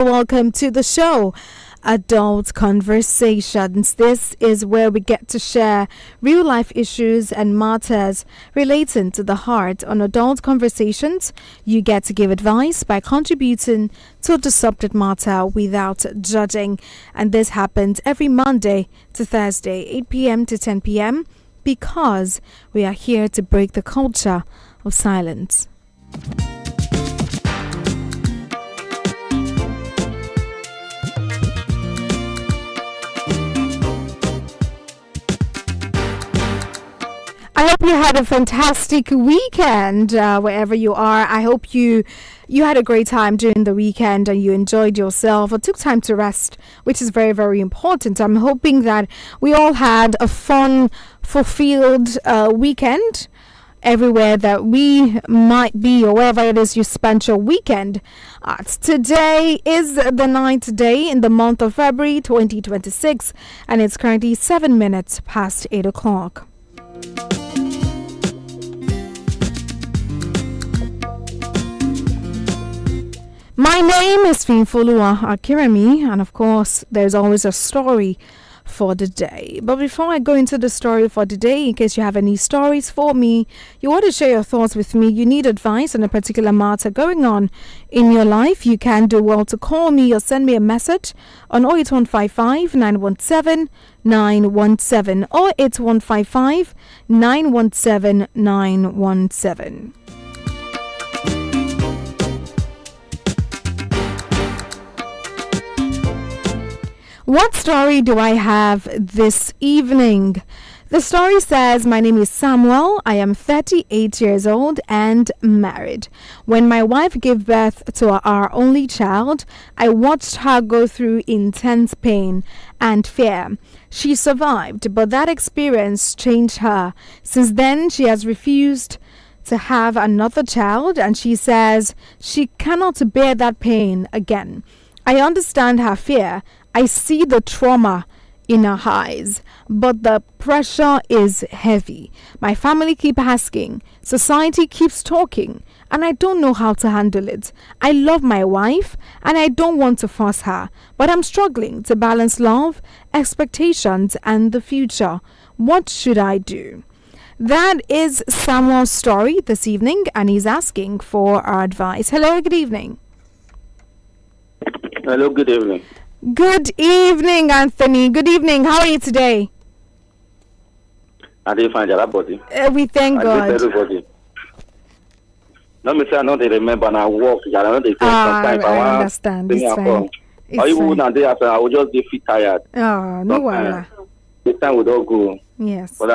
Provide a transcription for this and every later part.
Welcome to the show, Adult Conversations. This is where we get to share real life issues and matters relating to the heart. On Adult Conversations, you get to give advice by contributing to the subject matter without judging. And this happens every Monday to Thursday, 8 p.m. to 10 p.m., because we are here to break the culture of silence. I hope you had a fantastic weekend wherever you are. I hope you had a great time during the weekend and you enjoyed yourself or took time to rest, which is very, very important. I'm hoping that we all had a fun, fulfilled weekend everywhere that we might be, or wherever it is you spent your weekend. Today is the 9th day in the month of February 2026, and it's currently 7 minutes past 8 o'clock. My name is Finfolua Akiremi, and of course, there's always a story for the day. But before I go into the story for the day, in case you have any stories for me, you want to share your thoughts with me, you need advice on a particular matter going on in your life, you can do well to call me or send me a message on 08155 917 917 or 8155 917 917. What story do I have this evening? The story says, my name is Samuel. I am 38 years old and married. When my wife gave birth to our only child, I watched her go through intense pain and fear. She survived, but that experience changed her. Since then, she has refused to have another child, and she says she cannot bear that pain again. I understand her fear. I see the trauma in her eyes, but the pressure is heavy. My family keep asking, society keeps talking, and I don't know how to handle it. I love my wife, and I don't want to force her, but I'm struggling to balance love, expectations, and the future. What should I do? That is Samuel's story this evening, and he's asking for our advice. Hello, good evening. Hello, good evening. Good evening, Anthony. Good evening. How are you today? I didn't find that body. We thank God. Everybody. Let me say, I know they remember and I work. I know they sometimes I understand. It's fine. Or even one day after, I will just get fit tired. Oh, no worry. The time will all go. Yes. But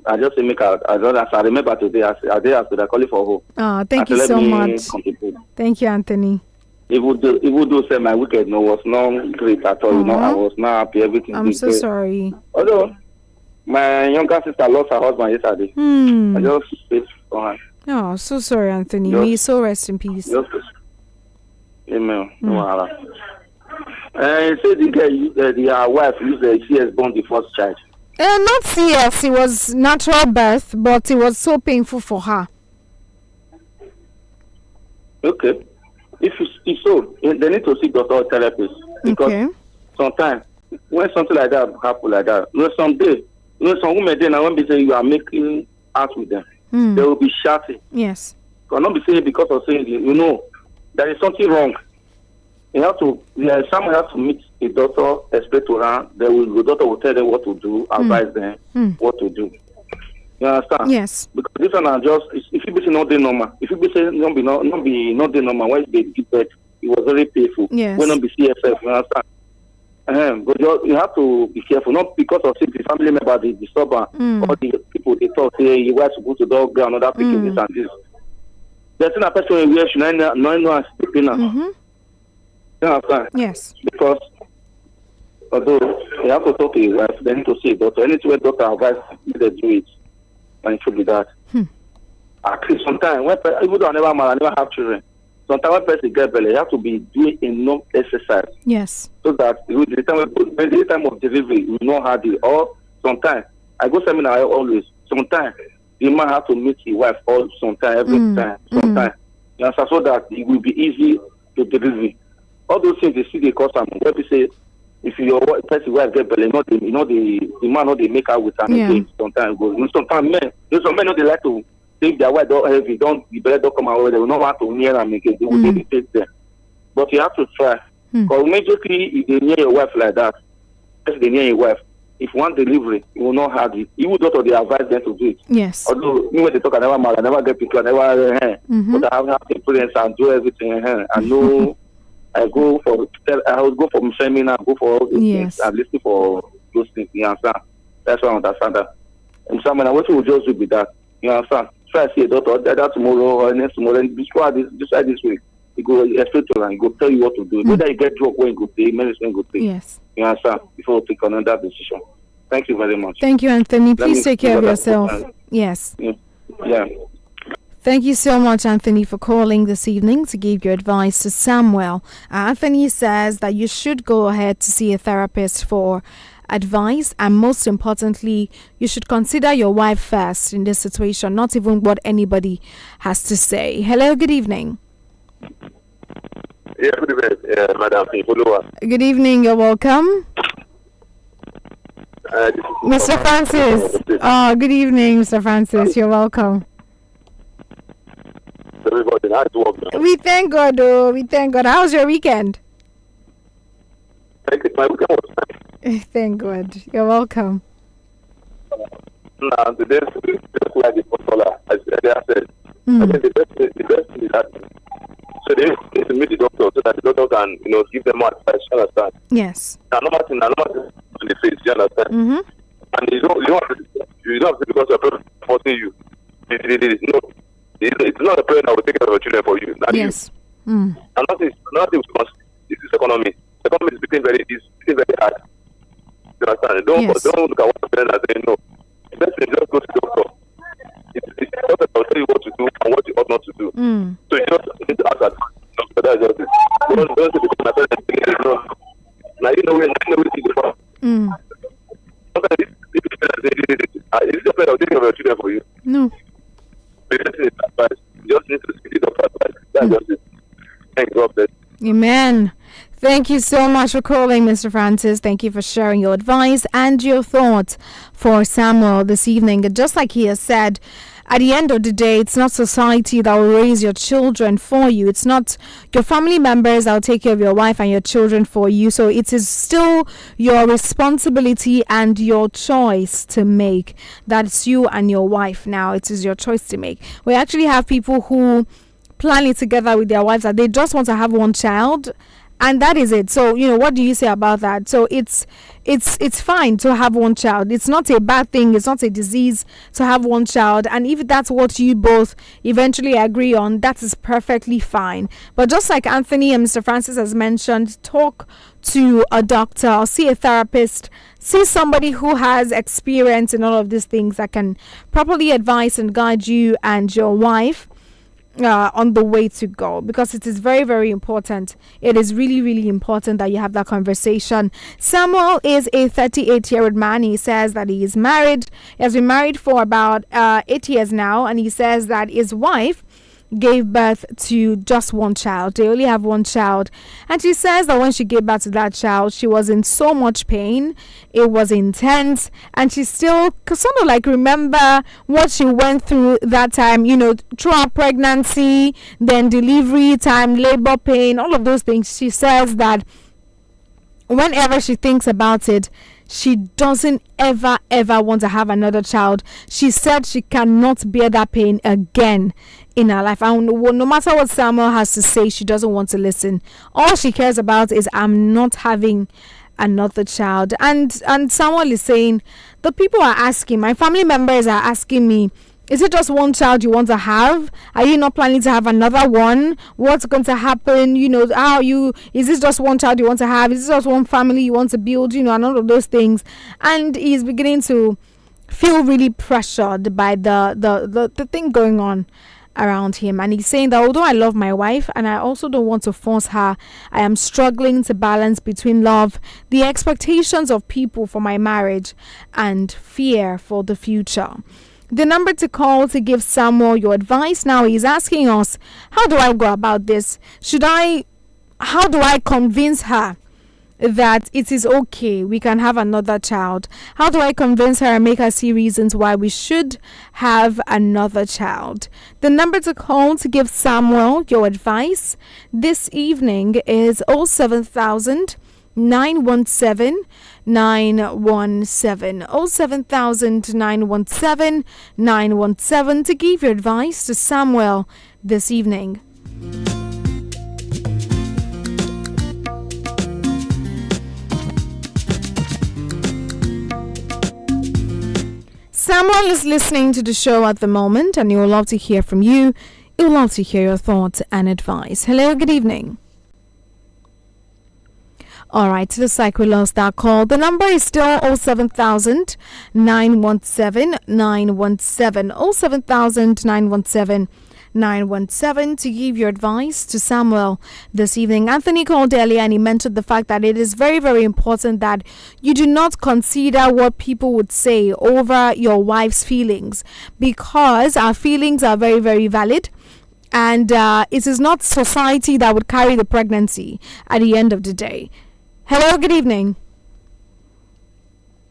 I just make out. I remember today. I call it for hope. Oh, thank you so much. Thank you, Anthony. Even though say my weekend was not great at all, I was not happy. Everything. I'm so sorry. Although my younger sister lost her husband yesterday, I just prayed for her. Oh, so sorry, Anthony. May you so rest in peace. Amen. No. Say the girl, the wife used the CS born the first child. Not CS. It was natural birth, but it was so painful for her. Okay. If it's so, they need to see doctor or therapist, because sometimes when something like that happen like that, someday, some women then when they say you are making out with them, they will be shouting. Yes. Cannot be saying because of saying there is something wrong. Someone has to meet a doctor, explain to her. The doctor will tell them what to do, advise them what to do. You understand? Yes. Because this one are just, if you be saying not the normal, if you be saying not the normal, when they give birth, it was very painful. Yes. When not be CFF, you understand? But you have to be careful, not because of the family member, they disturb her, or the people they talk, say, you have to go to dog ground, another people, this and this. There's a person where she not know how to speak now. You understand? Yes. Because although you have to talk to your wife, they need to see a doctor. Anything where doctor advice, they do it. And it should be that. At least sometimes, even though I never have children, sometimes when person get belly, you have to be doing enough exercise. Yes. So that when the time of delivery, you know how to. Or sometimes, I go seminar always. Sometimes, the man have to meet his wife sometimes, every time. Sometimes. You understand? So that it will be easy to deliver. All those things they see they cause them. Where we say if your person wife get belly, the man not they make out with an again sometimes go. Sometimes men, some men not they like to take their wife don't heavy, don't the belly don't come out. They will not want to near them again. They will take them. But you have to try. Because immediately if they near your wife like that, if they near your wife, if one delivery, you will not have it. You would not they advise them to do it. Yes. Although me when they talk, I never marry, I never get picture, I never but I have experience and do everything. I know. I would go for seminar, go for all those things, and listen for those things. You understand? That's why I understand that. And someone, what will just do with that? You understand? Try to see a doctor that tomorrow or next tomorrow, and decide this week. He go explain to you and he go tell you what to do. Whether you get drug when you go pay, medicine go pay. Yes. You understand? Before you take another decision. Thank you very much. Thank you, Anthony. Please take care of yourself. Yes. Yeah. Thank you so much, Anthony, for calling this evening to give your advice to Samuel. Anthony says that you should go ahead to see a therapist for advice, and most importantly, you should consider your wife first in this situation, not even what anybody has to say. Hello, good evening. Yeah, good evening, Madam. Good evening, you're welcome. Mr. Francis. Oh, good evening, Mr. Francis. You're welcome. Everybody, nice work. We thank God, we thank God. How's your weekend? My weekend was nice. Thank God. You're welcome. The best way the controller, as I said, I think the best thing is that so they need to meet the doctor so that the doctor can, give them more advice. You understand? Yes. Another thing on the face. You understand? And you don't have to because your parents are forcing you. It's not a parent that will take care of your children for you. Yes. Another thing is economy. The economy is becoming very hard. You understand? Don't look at what the parents are saying. No. The best thing is just go to the doctor. It's the doctor that will tell you what to do and what you ought not to do. So you just need to ask that doctor. That's just it. Don't say because my parents are saying no. Now you know where you go from. Sometimes it's your parent that will take care of your children for you. No. Just need to see the doctor advice. That's just it. Thank God. Amen. Thank you so much for calling, Mr. Francis. Thank you for sharing your advice and your thoughts for Samuel this evening. And just like he has said, at the end of the day, it's not society that will raise your children for you. It's not your family members that will take care of your wife and your children for you. So it is still your responsibility and your choice to make. That's you and your wife now. It is your choice to make. We actually have people who plan it together with their wives that they just want to have one child. And that is it. So, what do you say about that? So it's fine to have one child. It's not a bad thing. It's not a disease to have one child. And if that's what you both eventually agree on, that is perfectly fine. But just like Anthony and Mr. Francis has mentioned, talk to a doctor or see a therapist. See somebody who has experience in all of these things that can properly advise and guide you and your wife on the way to go, because it is very, very important. It is really, really important that you have that conversation. Samuel is a 38-year-old man. He says that he is married. He has been married for about 8 years now, and he says that his wife gave birth to just one child. They only have one child, and she says that when she gave birth to that child, she was in so much pain. It was intense, and she still sort of like remember what she went through that time, throughout pregnancy, then delivery time, labor pain, all of those things. She says that whenever she thinks about it, she doesn't ever want to have another child. She said she cannot bear that pain again in her life. And no matter what Samuel has to say, she doesn't want to listen. All she cares about is, I'm not having another child. And Samuel is saying, the people are asking, my family members are asking me, is it just one child you want to have? Are you not planning to have another one? What's going to happen? Is this just one child you want to have? Is this just one family you want to build? And all of those things. And he's beginning to feel really pressured by the thing going on around him. And he's saying that although I love my wife and I also don't want to force her, I am struggling to balance between love, the expectations of people for my marriage, and fear for the future. The number to call to give Samuel your advice now, he's asking us, how do I go about this? Should I how do I convince her that it is okay, we can have another child? How do I convince her and make her see reasons why we should have another child? The number to call to give Samuel your advice this evening is 07000 917 917 07000 917 917 to give your advice to Samuel this evening. Samuel is listening to the show at the moment, and he would love to hear from you. He would love to hear your thoughts and advice. Hello, good evening. All right, looks like we lost that call. The number is still 07000 917 917 07000 917 917 to give your advice to Samuel this evening. Anthony called earlier and he mentioned the fact that it is very, very important that you do not consider what people would say over your wife's feelings, because our feelings are very, very valid. And it is not society that would carry the pregnancy at the end of the day. Hello, good evening.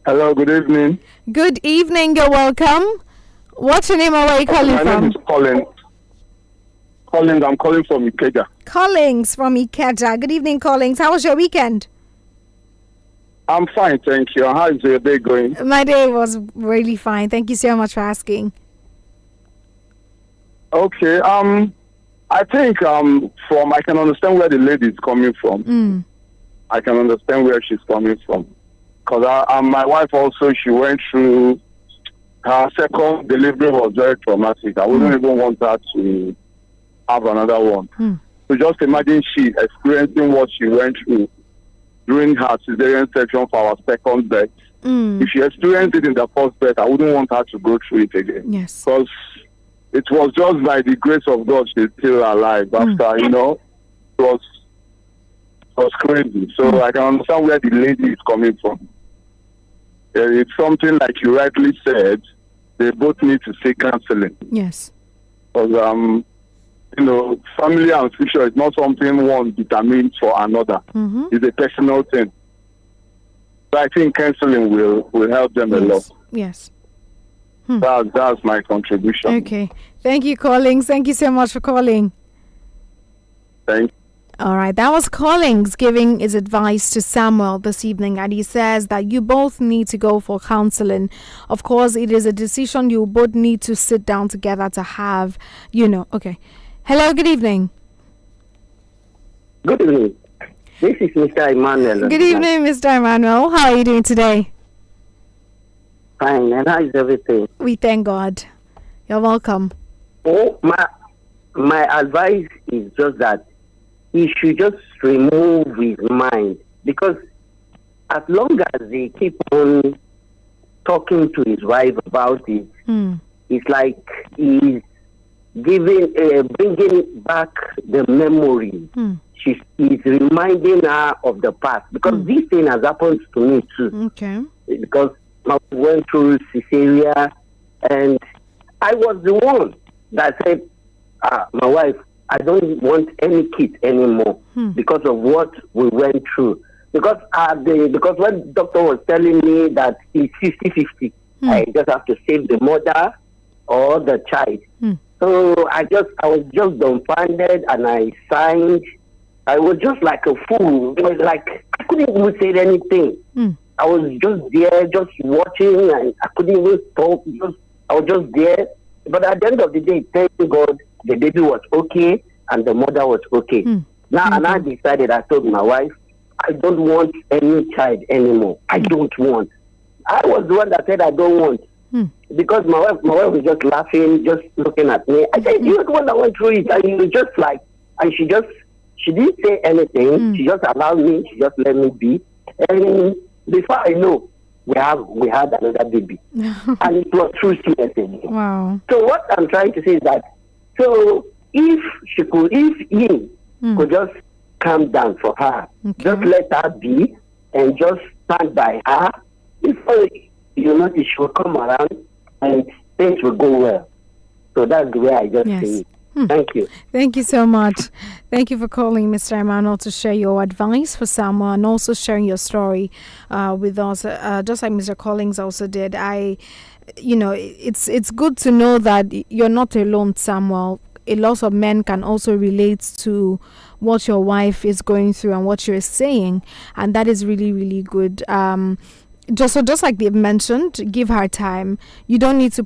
Hello, good evening. Good evening, you're welcome. What's your name and where are you calling from? My name is Colin. I'm calling from Ikeja. Collings from Ikeja. Good evening, Collings. How was your weekend? I'm fine, thank you. How is your day going? My day was really fine. Thank you so much for asking. Okay, I think I can understand where the lady is coming from. I can understand where she's coming from. Because my wife also, she went through, her second delivery was very traumatic. I wouldn't even want her to have another one. So just imagine she experiencing what she went through during her cesarean section for our second birth. If she experienced it in the first birth, I wouldn't want her to go through it again. Yes. Because it was just by the grace of God she's still alive. After, it was crazy. So I can understand where the lady is coming from. It's something like you rightly said, they both need to seek counseling. Yes. Because, family and future is not something one determines for another. It's a personal thing. So I think counseling will help them a lot. Yes. That's my contribution. Okay. Thank you, Collings. Thank you so much for calling. Thank you. All right, that was Collings giving his advice to Samuel this evening, and he says that you both need to go for counseling. Of course, it is a decision you both need to sit down together to have, Okay. Hello, good evening. Good evening. This is Mr. Emmanuel. Good evening, Mr. Emmanuel. How are you doing today? Fine, and how is everything? We thank God. You're welcome. Oh, my advice is just that he should just remove his mind, because as long as they keep on talking to his wife about it, it's like he's bringing back the memory. He's reminding her of the past, because this thing has happened to me too. Okay. Because I went through Caesarea, and I was the one that said, my wife, I don't want any kids anymore because of what we went through. Because when the doctor was telling me that it's 50-50, I just have to save the mother or the child. So I was just dumbfounded, and I signed. I was just like a fool. It was like I couldn't even say anything. I was just there, just watching, and I couldn't even talk. I was just there. But at the end of the day, thank God, the baby was okay and the mother was okay. Now, and I decided, I told my wife, I don't want any child anymore. I don't want. I was the one that said I don't want. Because my wife was just laughing, just looking at me. I said, you're the one that went through it. And you were just like, and she didn't say anything. She just allowed me. She just let me be. And before I know, we had another baby. And it was through CSA. Wow. So what I'm trying to say is that, so if he could just calm down for her, just let her be and just stand by her, before she will come around and things will go well. So that's the way I just see it. Thank you. Thank you so much. Thank you for calling, Mr. Emmanuel, to share your advice for someone and also sharing your story with us. Just like Mr. Collins also did, it's good to know that you're not alone, Samuel. A lot of men can also relate to what your wife is going through and what you're saying, and that is really, really good. Just like they've mentioned, give her time. You don't need to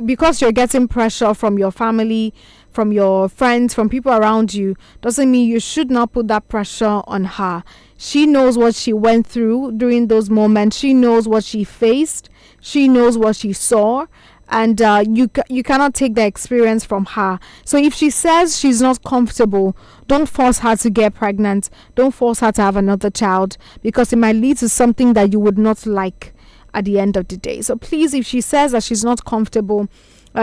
because you're getting pressure from your family, from your friends, from people around you, doesn't mean you should not put that pressure on her. She knows what she went through during those moments. She knows what she faced. She knows what she saw. And you cannot take the experience from her. So if she says she's not comfortable, don't force her to get pregnant. Don't force her to have another child, because it might lead to something that you would not like at the end of the day. So please, if she says that she's not comfortable,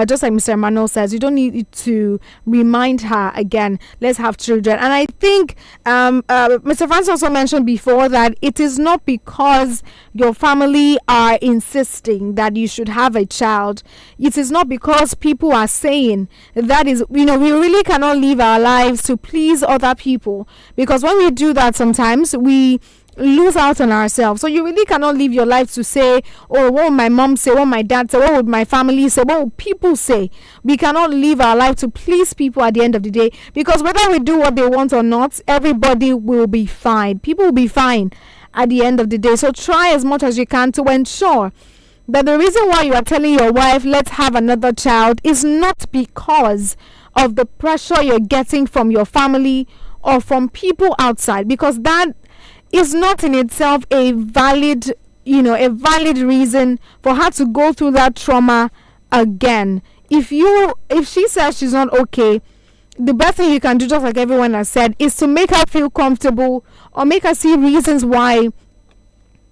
just like Mr. Emmanuel says, you don't need to remind her again, let's have children. And I think Mr. Francis also mentioned before that it is not because your family are insisting that you should have a child. It is not because people are saying that is, we really cannot live our lives to please other people, because when we do that, sometimes we lose out on ourselves. So you really cannot live your life to say, oh, what would my mom say, what would my dad say, what would my family say, what would people say. We cannot live our life to please people at the end of the day, because whether we do what they want or not, everybody will be fine. People will be fine at the end of the day. So try as much as you can to ensure that the reason why you are telling your wife, let's have another child, is not because of the pressure you're getting from your family or from people outside, because that is not in itself a valid reason for her to go through that trauma again. If she says she's not okay, the best thing you can do, just like everyone has said, is to make her feel comfortable or make her see reasons why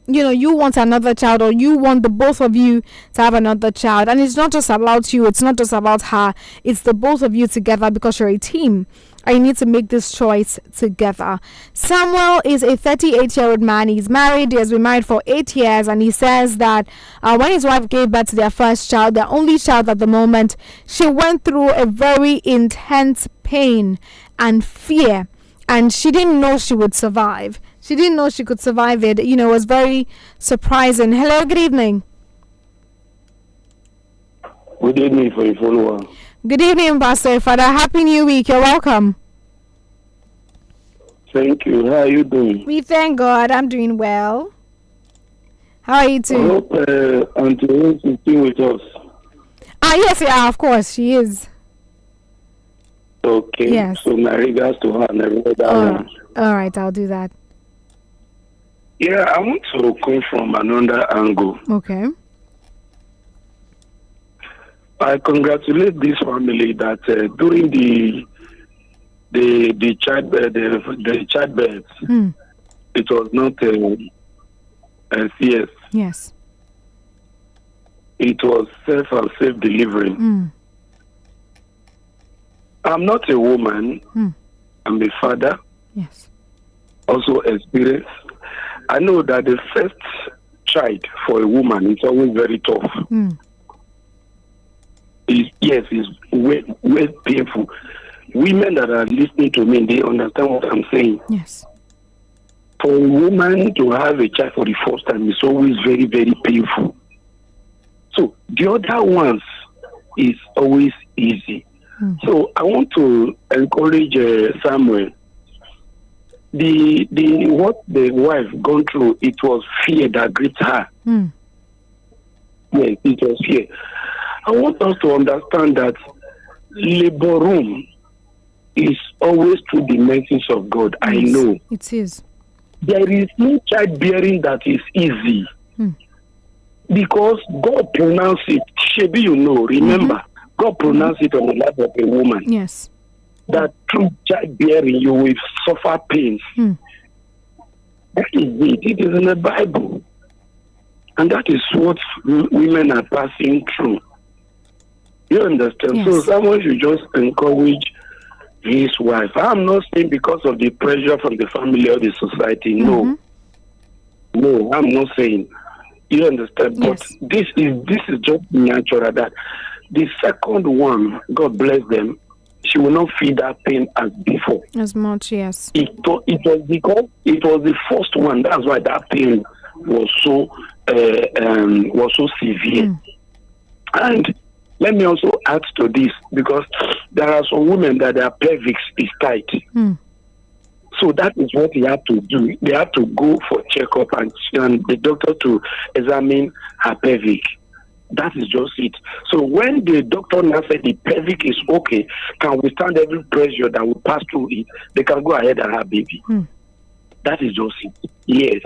you want another child, or you want the both of you to have another child. And it's not just about you, it's not just about her, it's the both of you together, because you're a team. I need to make this choice together. Samuel is a 38-year-old man. He's married. He has been married for 8 years. And he says that when his wife gave birth to their first child, their only child at the moment, she went through a very intense pain and fear. And she didn't know she would survive. She didn't know she could survive it. It was very surprising. Hello, good evening. Good evening for your follower. Good evening, Pastor Father. Happy New Week. You're welcome. Thank you. How are you doing? We thank God. I'm doing well. How are you I too? hope Auntie Rose is still with us. Yes, yeah, of course, she is. Okay. Yes. So my regards to her and everyone. All right, I'll do that. Yeah, I want to come from another angle. Okay. I congratulate this family that during the childbirth, it was not a CS. Yes. It was self delivery. I'm not a woman. I'm a father. Yes. Also experienced. I know that the first child for a woman is always very tough. It's way painful. Women that are listening to me, they understand what I'm saying. Yes. For a woman to have a child for the first time is always very, very painful. So the other ones is always easy. So I want to encourage Samuel. The what the wife gone through, it was fear that gripped her. Yes, it was fear. I want us to understand that labor room is always through the mercies of God. Yes, I know. It is. There is no childbearing that is easy. Because God pronounced it. Shebi, remember, God pronounced it on the life of a woman. Yes. That through childbearing you will suffer pains. That is it. It is in the Bible. And that is what women are passing through. You understand? Yes. So someone should just encourage his wife. I'm not saying because of the pressure from the family or the society. No. No, I'm not saying. You understand? Yes. But this is just natural that the second one, God bless them, she will not feel that pain as before. As much, yes. It was because it was the first one. That's why that pain was so severe. And let me also add to this, because there are some women that their pelvis is tight. So that is what they have to do. They have to go for checkup and the doctor to examine her pelvic. That is just it. So when the doctor now said the pelvic is okay, can withstand every pressure that will pass through it, they can go ahead and have baby. That is just it. Yes.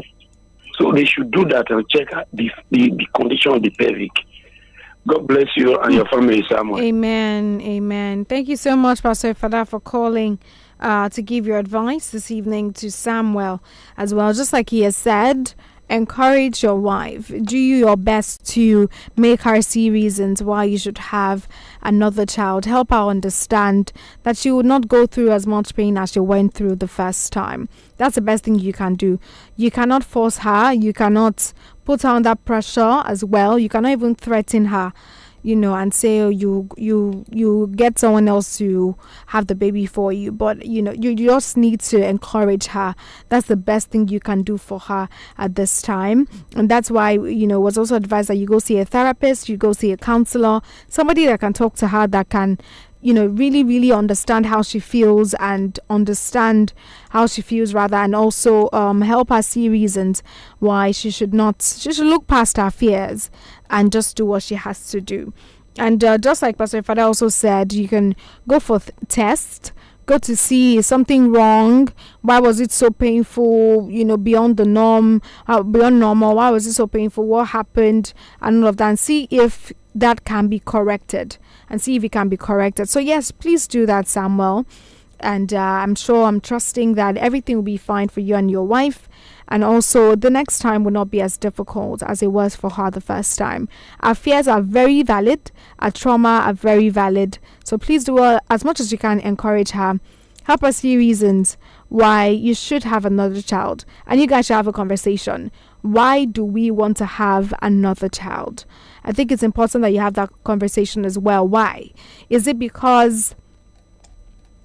So they should do that and check the condition of the pelvic. God bless you and your family, Samuel. Amen. Amen. Thank you so much, Pastor Fada, for calling to give your advice this evening to Samuel as well. Just like he has said, encourage your wife. Do your best to make her see reasons why you should have another child. Help her understand that she would not go through as much pain as she went through the first time. That's the best thing you can do. You cannot force her. You cannot put her under pressure as well. You cannot even threaten her, and say, oh, you get someone else to have the baby for you. But, you just need to encourage her. That's the best thing you can do for her at this time. And that's why, it was also advised that you go see a therapist, you go see a counselor, somebody that can talk to her, that can, really, really understand how she feels and and also help her see reasons why she should look past her fears and just do what she has to do. And just like Pastor Fada also said, you can go for tests, go to see is something wrong. Why was it so painful? Beyond the norm, beyond normal. Why was it so painful? What happened? And all of that, and see if that can be corrected. So yes, please do that, Samuel. And I'm trusting that everything will be fine for you and your wife. And also, the next time will not be as difficult as it was for her the first time. Our fears are very valid. Our trauma are very valid. So please do as much as you can, encourage her. Help us see reasons why you should have another child. And you guys should have a conversation. Why do we want to have another child? I think it's important that you have that conversation as well. Why? Is it because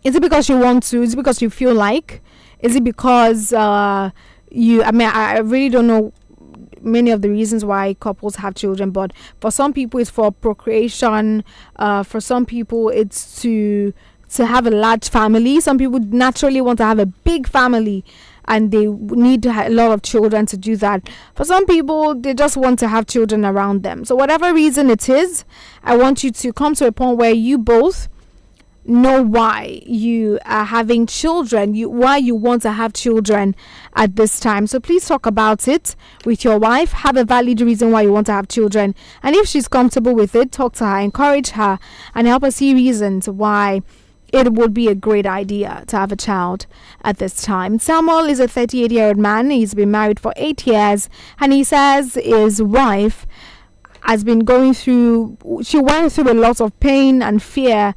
you want to? Is it because you feel like? Is it because I really don't know many of the reasons why couples have children, but for some people it's for procreation. For some people it's to have a large family. Some people naturally want to have a big family and they need a lot of children to do that. For some people, they just want to have children around them. So whatever reason it is, I want you to come to a point where you both know why you are having children, why you want to have children at this time. So please talk about it with your wife. Have a valid reason why you want to have children. And if she's comfortable with it, talk to her, encourage her, and help her see reasons why it would be a great idea to have a child at this time. Samuel is a 38-year-old man. He's been married for 8 years, and he says his wife has been went through a lot of pain and fear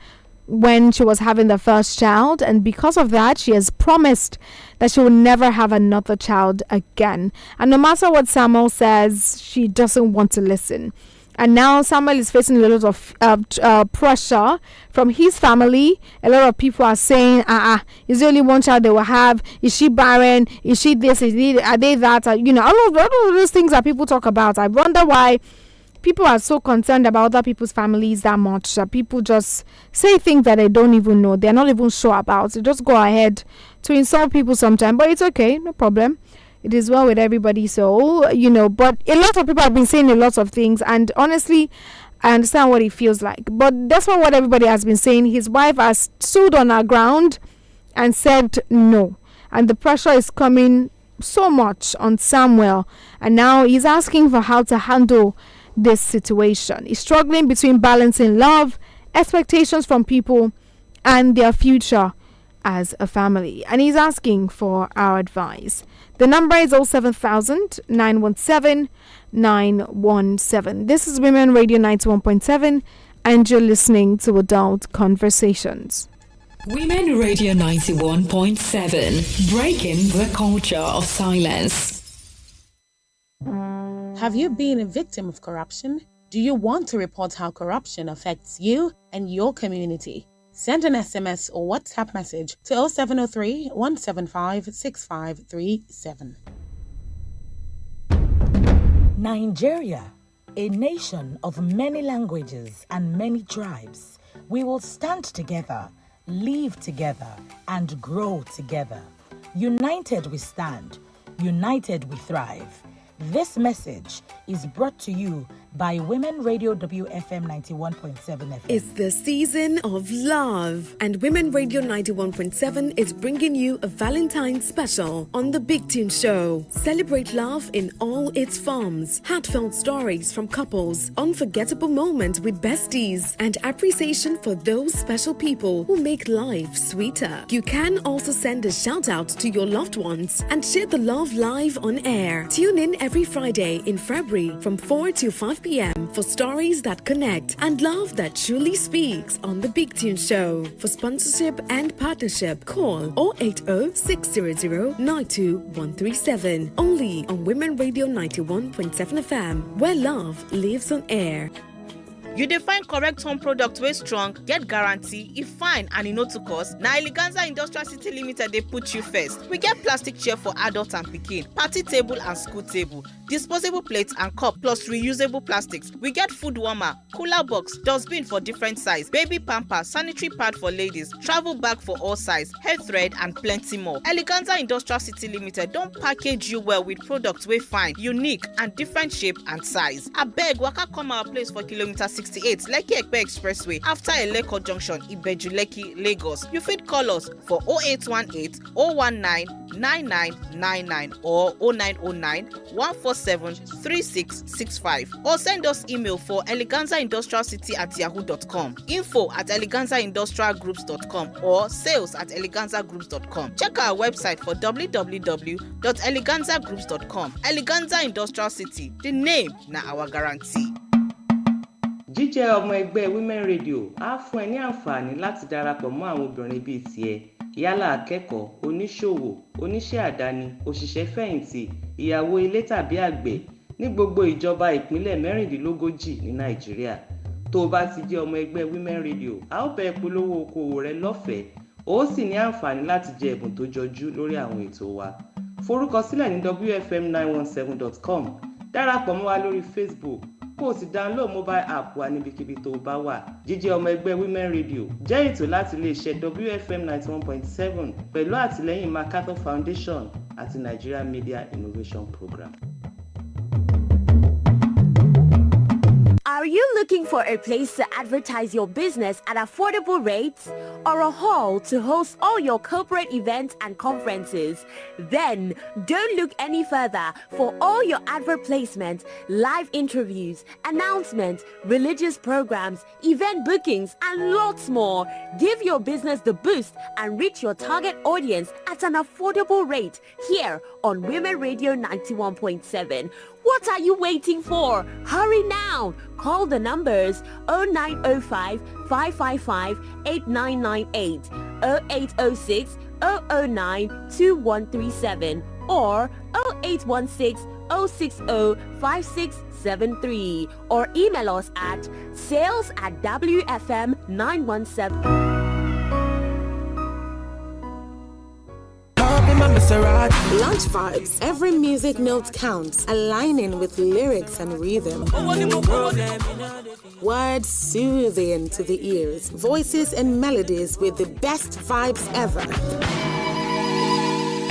when she was having the first child, and because of that she has promised that she will never have another child again. And no matter what Samuel says, she doesn't want to listen. And now Samuel is facing a lot of pressure from his family. A lot of people are saying, is there only one child they will have? Is she barren? Is she this? Are they that? All of those things that people talk about. I wonder why people are so concerned about other people's families that much. That people just say things that they don't even know. They're not even sure about. They just go ahead to insult people sometimes. But it's okay. No problem. It is well with everybody. So, but a lot of people have been saying a lot of things. And honestly, I understand what it feels like. But that's not what everybody has been saying. His wife has stood on her ground and said no. And the pressure is coming so much on Samuel. And now he's asking for how to handle this situation. He's struggling between balancing love, expectations from people, and their future as a family. And he's asking for our advice. The number is 07000 917 917. This is Women Radio 91.7, and you're listening to Adult Conversations. Women Radio 91.7, breaking the culture of silence. Have you been a victim of corruption? Do you want to report how corruption affects you and your community? Send an SMS or WhatsApp message to 0703 175 6537. Nigeria, a nation of many languages and many tribes. We will stand together, live together, and grow together. United we stand, united we thrive. This message is brought to you by Women Radio WFM 91.7 FM. It's the season of love, and Women Radio 91.7 is bringing you a Valentine's special on The Big Tune Show. Celebrate love in all its forms, heartfelt stories from couples, unforgettable moments with besties, and appreciation for those special people who make life sweeter. You can also send a shout out to your loved ones and share the love live on air. Tune in every Friday in February from 4 to 5 p.m. for stories that connect and love that truly speaks on The Big Tune Show. For sponsorship and partnership, call 080-600-92137. Only on Women Radio 91.7 FM, where love lives on air. You define correct home product wey strong, get guarantee, e fine and e no too cost. Na Eleganza Industrial City Limited dey put you first. We get plastic chair for adult and pikin, party table and school table, disposable plates and cup plus reusable plastics. We get food warmer, cooler box, dustbin for different size, baby pamper, sanitary pad for ladies, travel bag for all size, hair thread and plenty more. Eleganza Industrial City Limited don package you well with products wey fine, unique and different shape and size. Abeg waka come our place for kilometer 68 Lekki Ekpe Expressway after Eleko Junction, Ibeju Lekki, Lagos. You fit call us for 0818 019 9999 or 0909 147 3665 or send us email for eleganzaindustrialcity@yahoo.com, info@eleganzaindustrialgroups.com or sales@eleganzagroups.com. Check our website for www.eleganzagroups.com. Eleganza Industrial City, the name na our guarantee. Jíjẹ́ ọmọ ẹgbẹ́ Women Radio á fún ẹ ní àǹfààní láti darapọ̀ mọ́ àwọn obìnrin bíi tiẹ̀, yálà akẹ́kọ̀ọ́, oníṣòwò, oníṣẹ́ àdáni, òṣìṣẹ́ fẹ̀yìntì, ìyàwó ilé tàbí àgbẹ̀ ní gbogbo ìjọba ìpínlẹ̀ 36 ní Nàìjíríà. Tó o bá ti jẹ́ ọmọ ẹgbẹ́ Women Radio, a ó bẹ̀ polówó okòwò rẹ lọ́fẹ̀ẹ́, ó sì ní àǹfààní láti jẹ ẹ̀bùn tó jọjú lórí àwọn ètò wa. Forúkọsílẹ̀ ní wfm917.com, darapọ̀ mọ́ wa lórí Facebook, kó o sì download mobile app wa níbikíbi tó bá wà. Jíjẹ́ ọmọ ẹgbẹ́ Women Radio jẹ́ ètò láti iléeṣẹ́ WFM 91.7 pẹ̀lú àtìlẹ́yìn MacArthur Foundation àti Nigeria Media Innovation Program. Are you looking for a place to advertise your business at affordable rates or a hall to host all your corporate events and conferences? Then don't look any further for all your advert placements, live interviews, announcements, religious programs, event bookings, and lots more. Give your business the boost and reach your target audience at an affordable rate here on Women Radio 91.7. What are you waiting for? Hurry now! Call the numbers 0905 555 8998, 0806 009 2137 or 0816 060 5673 or email us at sales@wfm917. Lunch vibes. Every music note counts, aligning with lyrics and rhythm. Words soothing to the ears, voices and melodies with the best vibes ever.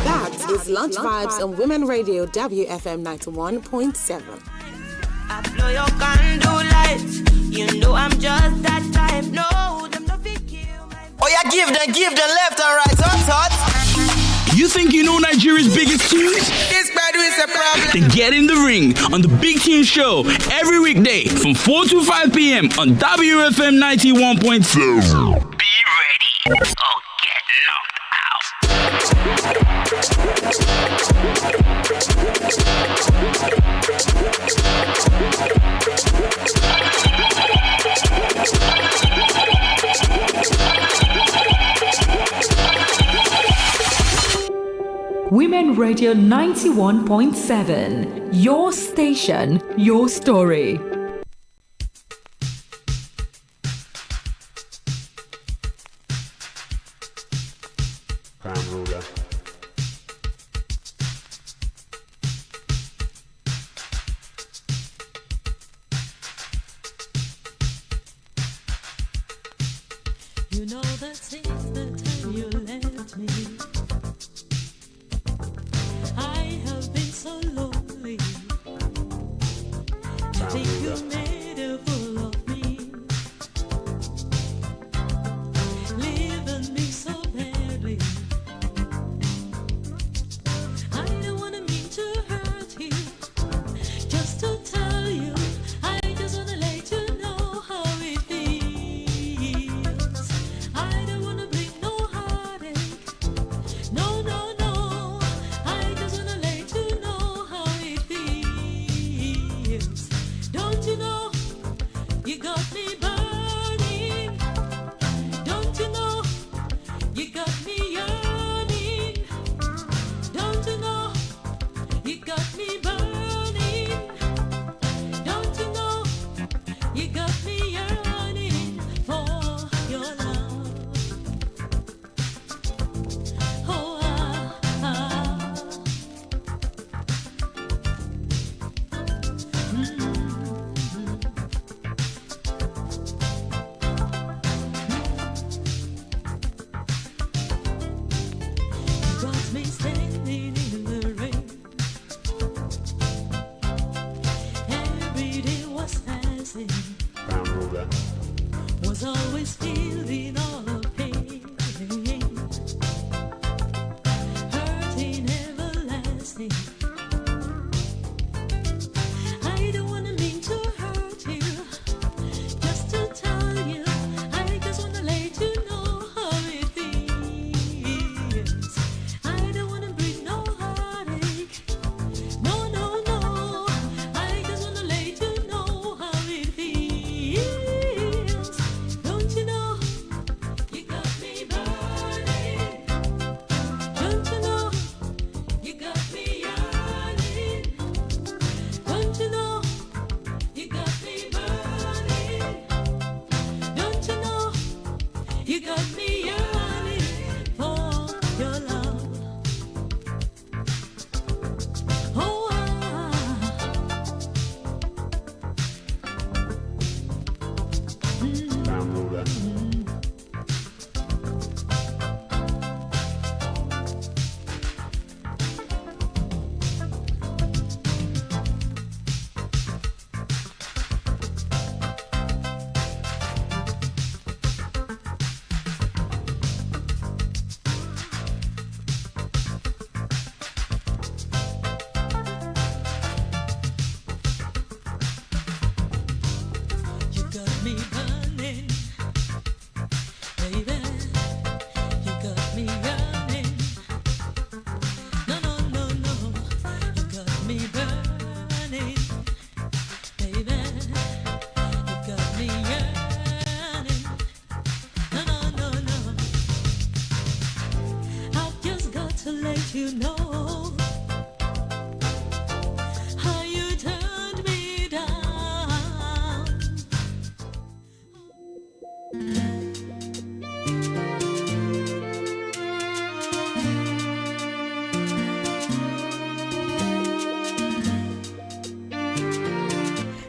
That is Lunch Vibes on Women Radio WFM 91.7. I blow your candle lights. You know I'm just that type. No, them no big kill. Oh yeah, give them left and right. Hot. You think you know Nigeria's biggest tunes? This battle is a problem. Then get in the ring on the Big Tune Show every weekday from 4 to 5 p.m. on WFM 91.7. Be ready or get knocked out. Women Radio 91.7, your station, your story. You know that since the time you left me, I have been so lonely. I think you made a fool of me, leaving me so badly. I don't wanna mean to hurt you, just to tell you, I just wanna let you know how it feels. I don't wanna bring no heartache, no, no, no. I just wanna let you know how it feels. Don't you know, you got me burning. Don't you know, you got me yearning. Don't you know, you got me burning. Don't you know, you got me yearning for your love. Oh, you got me standing in the rain. Every day was passing, was always feeling all the pain, hurting everlasting. I don't wanna mean to hurt you, just to tell you, I just wanna let you know how it feels. I don't wanna bring no heartache, no, no, no. I just wanna let you know how it feels. Don't you know, you got me burning. Don't you know, you got me yearning. Don't you know, you got me burning. Don't you know, you got me yearning for your love. Oh, you got me burning, baby. You got me yearning. No, no, no, no. You got me burning, baby. You got me yearning. No, no, no, no. I've just got to let you know how you turned me down.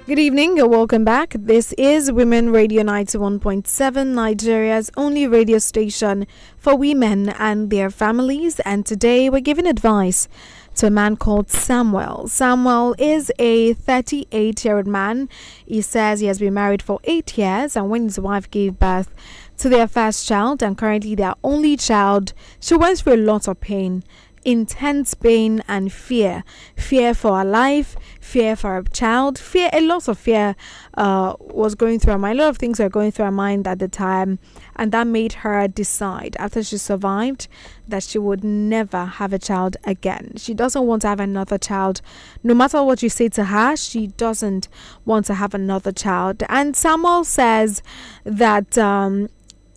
Good evening and welcome back. This is Women Radio 91.7, Nigeria's only radio station for women and their families. And today we're giving advice to a man called Samuel. Samuel is a 38-year-old man. He says he has been married for 8 years, and when his wife gave birth to their first child and currently their only child, she went through a lot of pain. Intense pain and fear for her life, fear for her child, a lot of fear was going through her mind. A lot of things were going through her mind at the time, and that made her decide, after she survived, that she would never have a child again. She doesn't want to have another child. No matter what you say to her, she doesn't want to have another child. And Samuel says that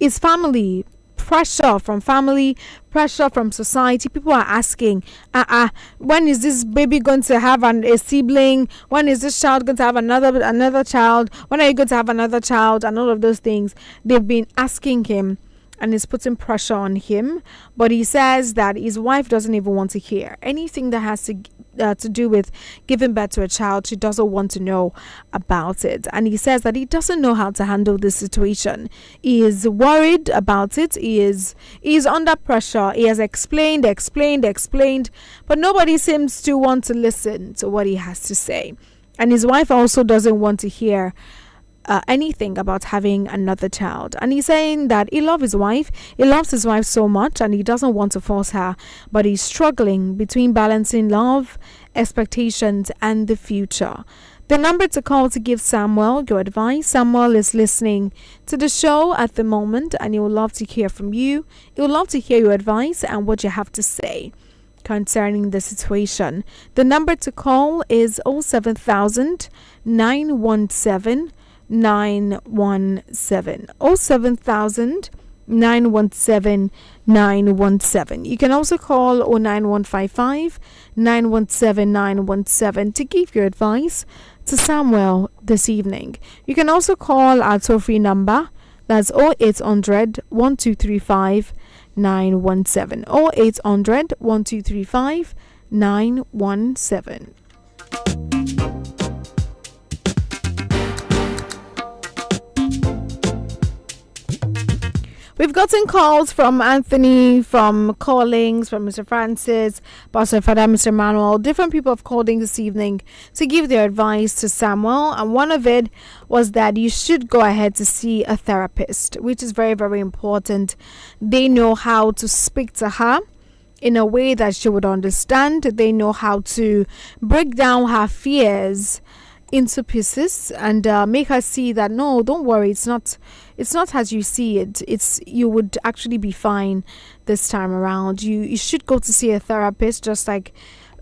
his family, pressure from family, pressure from society. People are asking, when is this baby going to have a sibling? When is this child going to have another child? When are you going to have another child? And all of those things. They've been asking him and is putting pressure on him. But he says that his wife doesn't even want to hear anything that has to do with giving birth to a child. She doesn't want to know about it, and he says that he doesn't know how to handle this situation. He is worried about it. He is under pressure. He has explained, but nobody seems to want to listen to what he has to say. And his wife also doesn't want to hear anything about having another child. And he's saying that he loves his wife. He loves his wife so much, and he doesn't want to force her, but he's struggling between balancing love, expectations, and the future. The number to call to give Samuel your advice. Samuel is listening to the show at the moment, and he would love to hear from you. He would love to hear your advice and what you have to say concerning the situation. The number to call is 07000 917 917 07000 917 917. You can also call 09155 917 917 to give your advice to Samuel this evening. You can also call our toll-free number, that's 0800 1235 917 0800 1235 917. We've gotten calls from Anthony, from Callings, from Mr. Francis, Pastor Father, Mr. Manuel. Different people have called in this evening to give their advice to Samuel. And one of it was that you should go ahead to see a therapist, which is very, very important. They know how to speak to her in a way that she would understand. They know how to break down her fears into pieces and make her see that no, don't worry, it's not as you see it. You would actually be fine this time around. You should go to see a therapist, just like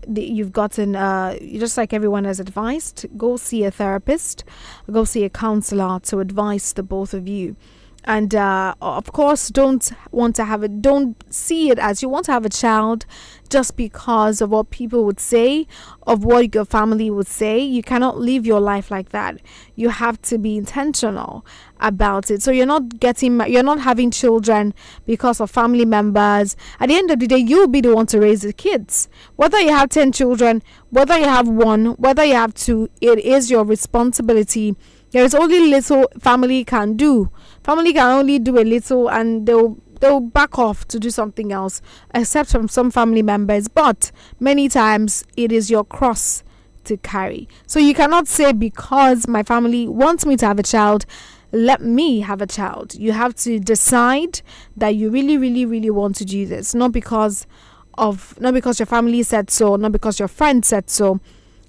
you've gotten just like everyone has advised. Go see a therapist, go see a counselor to advise the both of you. And of course, don't see it as you want to have a child just because of what people would say, of what your family would say. You cannot live your life like that. You have to be intentional about it. So you're not having children because of family members. At the end of the day, you'll be the one to raise the kids. Whether you have 10 children, whether you have one, whether you have two, it is your responsibility. There is only little family can do. Family can only do a little, and they'll back off to do something else, except from some family members. But many times it is your cross to carry. So you cannot say, because my family wants me to have a child, let me have a child. You have to decide that you really, really, really want to do this, not because your family said so, not because your friend said so.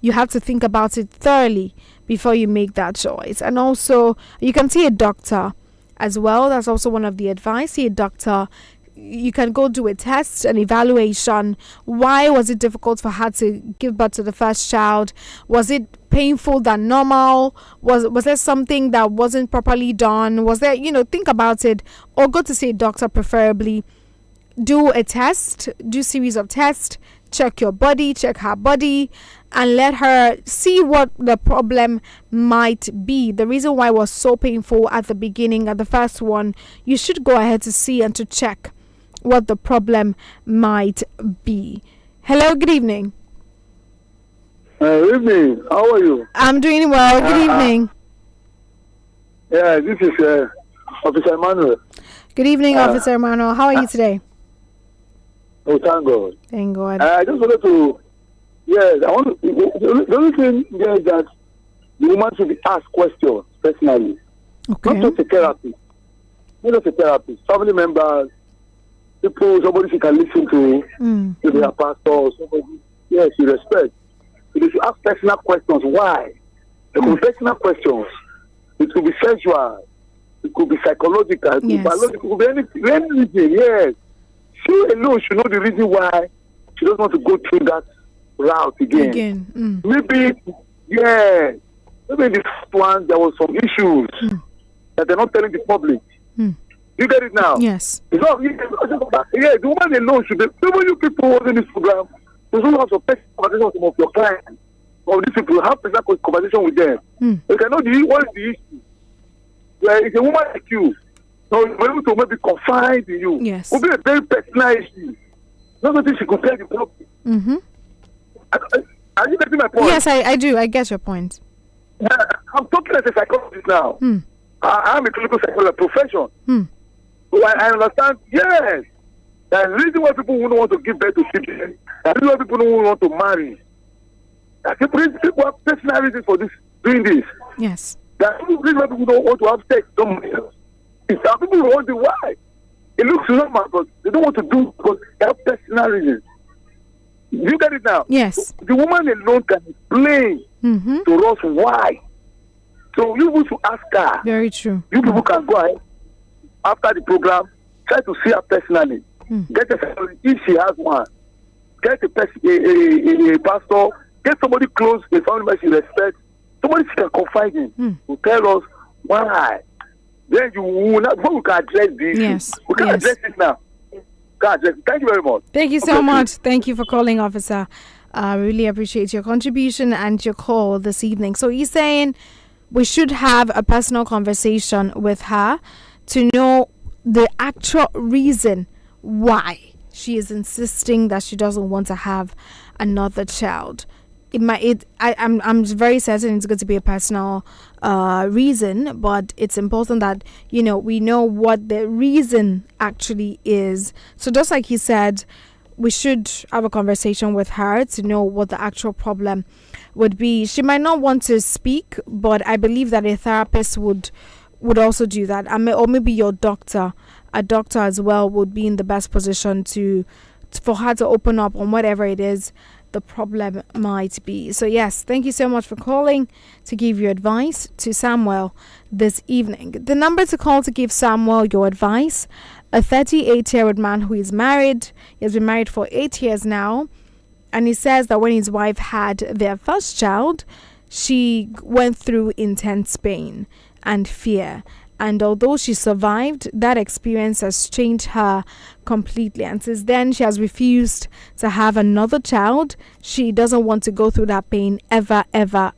You have to think about it thoroughly before you make that choice. And also, you can see a doctor as well. That's also one of the advice. See a doctor. You can go do a test, an evaluation. Why was it difficult for her to give birth to the first child? Was it painful than normal? Was there something that wasn't properly done? Was there, think about it. Or go to see a doctor, preferably. Do a test, do series of tests, check your body, check her body, and let her see what the problem might be. The reason why it was so painful at the beginning, at the first one, you should go ahead to see and to check what the problem might be. Hello, good evening. Good evening. How are you? I'm doing well. Good evening. Yeah, this is Officer Emmanuel. Good evening, Officer Emmanuel. How are you today? Oh, thank God. Thank God. I just wanted to, the only thing there is that the woman should be asked questions personally. Okay. Not just a therapist. Family members, somebody she can listen to their pastor, somebody, yes, you respect. So they should ask personal questions. Why? It could be personal questions. It could be sexual. It could be psychological. It could be biological. It could be anything, yes. She alone should know the reason why she doesn't want to go through that route again. Maybe the first one there was some issues that they're not telling the public. You get it now? Yes. It's not, the woman alone should be. When you people watching this program, there's also have some personal conversation with some of your clients, or these people have personal conversation with them. You can know what is the issue. It's a woman like you. So we're able to maybe confide in you. Yes. Will be a very personal issue. Not something she could tell the public. Mm-hmm. Are you getting my point? Yes, I do. I get your point. I'm talking as a psychologist now. I'm a clinical psychologist profession. So I understand, yes. The reason why people wouldn't want to give birth to children, the reason why people don't want to marry. People have personal reasons for this, doing this. Yes. The reason why people don't want to have sex with somebody else. Some people wonder why. It looks normal, but they don't want to do it because they have personal reasons. You get it now? Yes. The woman alone can explain to us why. So you need to ask her. Very true. You people can go ahead after the program, try to see her personally. Get a if she has one. Get a pastor. Get somebody close, a family member she respects. Somebody she can confide in to tell us why. Then you will not. Before we can address this. Yes. We can address it now. Thank you very much. Thank you so much. Thank you for calling, officer. I really appreciate your contribution and your call this evening. So he's saying we should have a personal conversation with her to know the actual reason why she is insisting that she doesn't want to have another child. I'm very certain it's going to be a personal reason, but it's important that we know what the reason actually is. So just like he said, we should have a conversation with her to know what the actual problem would be. She might not want to speak, but I believe that a therapist would also do that. Or maybe your doctor, a doctor as well, would be in the best position for her to open up on whatever it is the problem might be. So yes, thank you so much for calling to give your advice to Samuel this evening. The number to call to give Samuel your advice: a 38-year-old man who is married. He has been married for 8 years now, and he says that when his wife had their first child, she went through intense pain and fear. And although she survived, that experience has changed her completely. And since then, she has refused to have another child. She doesn't want to go through that pain ever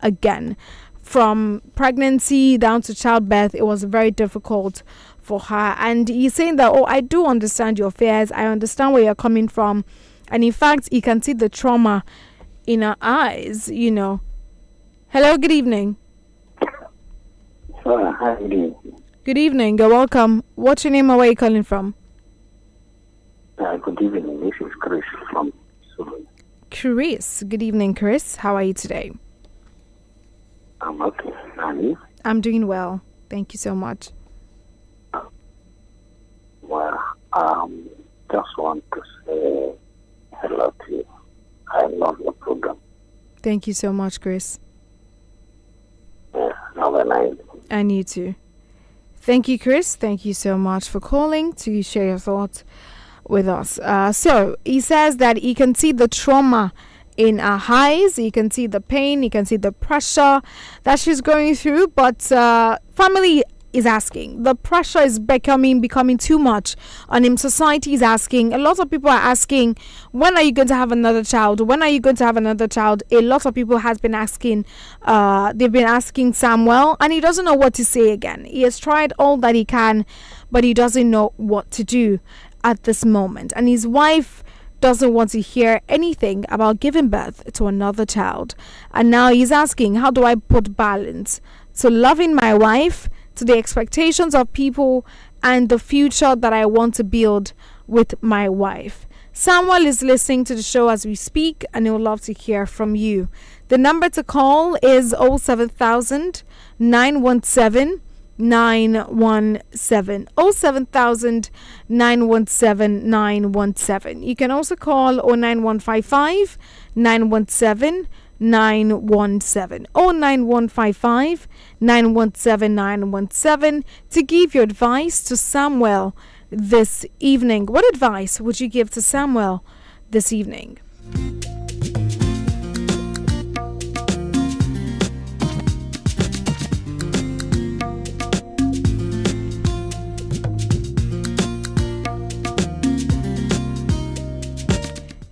again. From pregnancy down to childbirth, it was very difficult for her. And he's saying that, I do understand your fears. I understand where you're coming from. And in fact, you can see the trauma in her eyes, Hello, good evening. Hi, good evening. Good evening. You're welcome. What's your name and where are you calling from? Good evening. This is Chris from Sudan. Chris. Good evening, Chris. How are you today? I'm okay. And you? I'm doing well. Thank you so much. Well, just want to say hello to you. I love your program. Thank you so much, Chris. Yeah, have a nice day. And you too. Thank you, Chris. Thank you so much for calling to share your thoughts with us. So he says that he can see the trauma in her eyes. He can see the pain. He can see the pressure that she's going through. But family is asking. The pressure is becoming too much on him. Society is asking. A lot of people are asking, when are you going to have another child? When are you going to have another child? A lot of people has been asking. They've been asking Samuel, and he doesn't know what to say again. He has tried all that he can, but he doesn't know what to do at this moment. And his wife doesn't want to hear anything about giving birth to another child. And now he's asking, how do I put balance to loving my wife, to the expectations of people, and the future that I want to build with my wife? Samuel is listening to the show as we speak, and he would love to hear from you. The number to call is 07000 917 917 07000 917 917. You can also call 09155 917 917 09155 917 917 to give your advice to Samuel this evening. What advice would you give to Samuel this evening?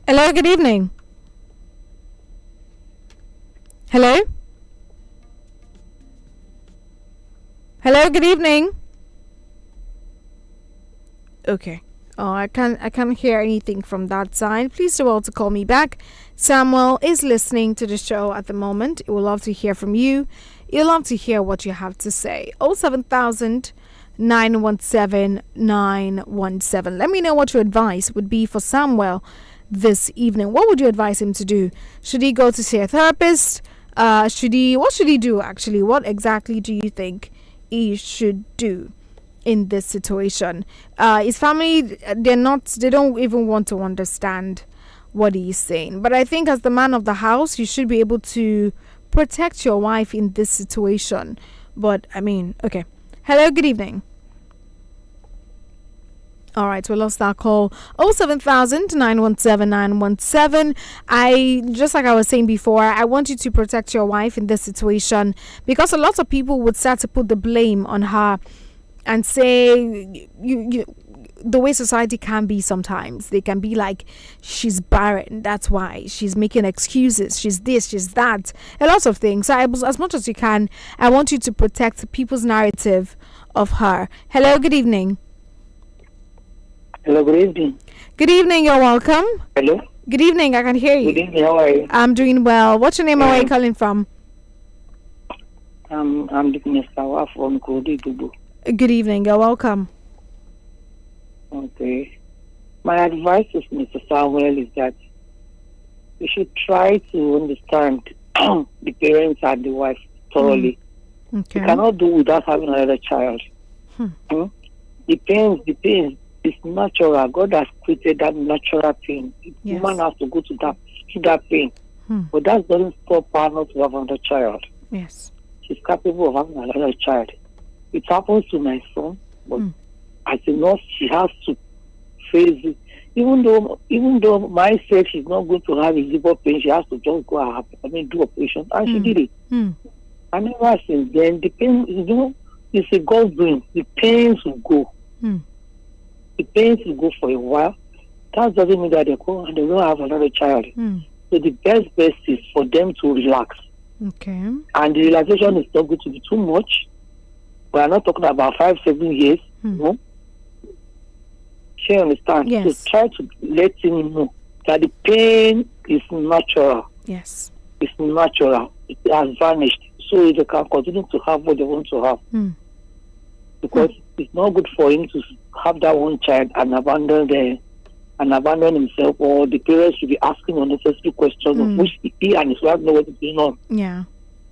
Hello, good evening. Hello? Hello, good evening. Okay. Oh, I can't hear anything from that side. Please do well to call me back. Samuel is listening to the show at the moment. He would love to hear from you. He'll love to hear what you have to say. 07000 917 917. Let me know what your advice would be for Samuel this evening. What would you advise him to do? Should he go to see a therapist? What should he do actually? What exactly do you think he should do in this situation? His family, they don't even want to understand what he's saying. But I think as the man of the house, you should be able to protect your wife in this situation. But I mean, okay. Hello, good evening. All right, we lost that call. 07000 917 917. Just like I was saying before, I want you to protect your wife in this situation, because a lot of people would start to put the blame on her and say you the way society can be sometimes. They can be like, she's barren, that's why she's making excuses, she's this, she's that, a lot of things. So as much as you can, I want you to protect people's narrative of her. Hello, good evening. Hello, good evening. Good evening, you're welcome. Hello. Good evening, I can hear you. Good evening, how are you? I'm doing well. What's your name and where are you calling from? I'm Mr. Sawa from Kodi Dubu. Good evening, you're welcome. Okay. My advice to Mr. Samuel is that you should try to understand the parents and the wife thoroughly. Okay. You cannot do without having another child. The pain is natural. God has created that natural pain. Yes. Woman has to go to that pain. But that doesn't stop her not to have another child. Yes. She's capable of having another child. It happens to my son, but as a nurse, she has to face it. Even though my said she's not going to have a labor pain, she has to just go do operation, and she did it. And ever since then, the pain, it's a God doing. The pains will go. The pains will go for a while. That doesn't mean that they don't have another child. So the best is for them to relax. Okay. And the relaxation is not going to be too much. We are not talking about 5-7 years. No. She understand. Yes. So try to let him know that the pain is natural. Yes. It's natural. It has vanished. So they can continue to have what they want to have. Because it's not good for him to have that one child and abandon himself, or the parents should be asking unnecessary questions of which he and his wife know what is going on. Yeah.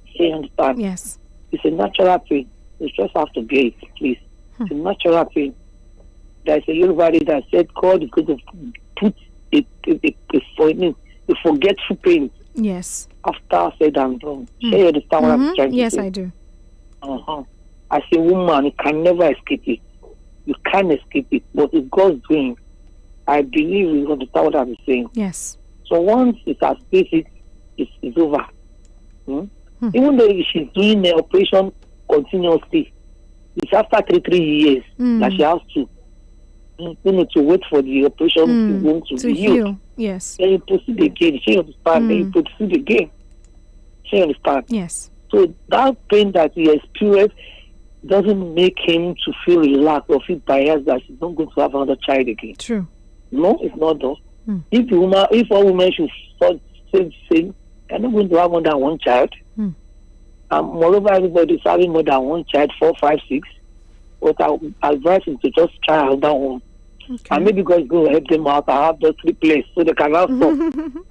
She understand. Yes. It's a natural pain. You just have to bear it, please. It's a natural pain. There's a Yoruba that said God is going to put a forgetful pain. Yes. After said and done. You understand what I'm trying to say? Yes, I do. As a woman, you can never escape it. You can't escape it. But if God's doing, I believe you understand what I'm saying. Yes. So once it has faced it's over. Even though she's doing the operation continuously, it's after 3 years that she has to wait for the operation to heal. Yes. Then you proceed again. She understand. Then you proceed again. She understand. Yes. So that pain that he experienced doesn't make him to feel relaxed or feel biased that she's not going to have another child again. True. No, it's not though. If all women should say the same, they're not going to have more than one child. Moreover, everybody is having more than one child, 4, 5, 6. But I advise him to just try another one. Okay. And maybe God is going to help them out. I have those 3 places so they can have some.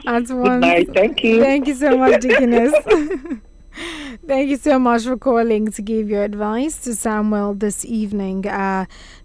That's Good night. Thank you. Thank you so much, Deaconess. Thank you so much for calling to give your advice to Samuel this evening.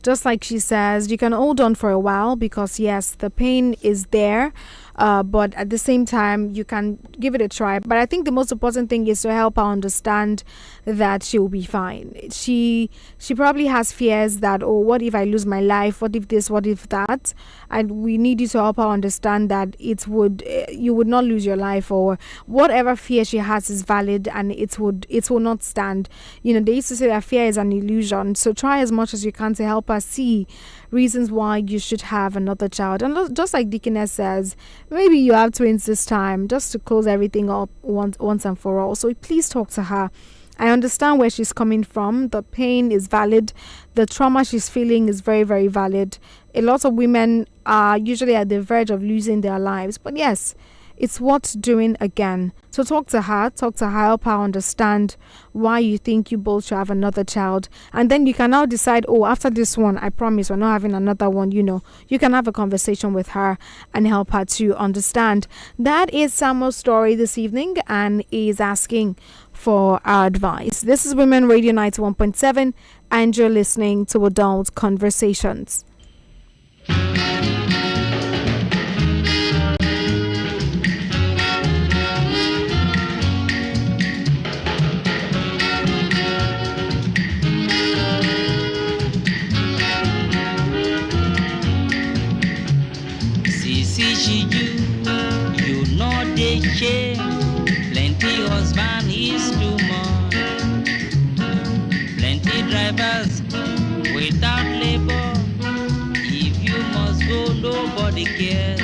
Just like she says, you can hold on for a while because, yes, the pain is there. But at the same time, you can give it a try. But I think the most important thing is to help her understand that she will be fine. She probably has fears that, oh, what if I lose my life? What if this? What if that? And we need you to help her understand that you would not lose your life, or whatever fear she has is valid and it will not stand. They used to say that fear is an illusion. So try as much as you can to help her see reasons why you should have another child. And just like Deaconess says, maybe you have twins this time, just to close everything up once and for all. So please talk to her I understand where she's coming from. The pain is valid. The trauma she's feeling is very, very valid. A lot of women are usually at the verge of losing their lives. But yes, it's worth doing again. So talk to her, help her understand why you think you both should have another child. And then you can now decide, oh, after this one, I promise we're not having another one. You can have a conversation with her and help her to understand. That is Samuel's story this evening and is asking for our advice. This is Women Radio 91.7 and you're listening to Adult Conversations. See you know they shame. Plenty husband is too much. Plenty drivers without labor. If you must go, nobody cares.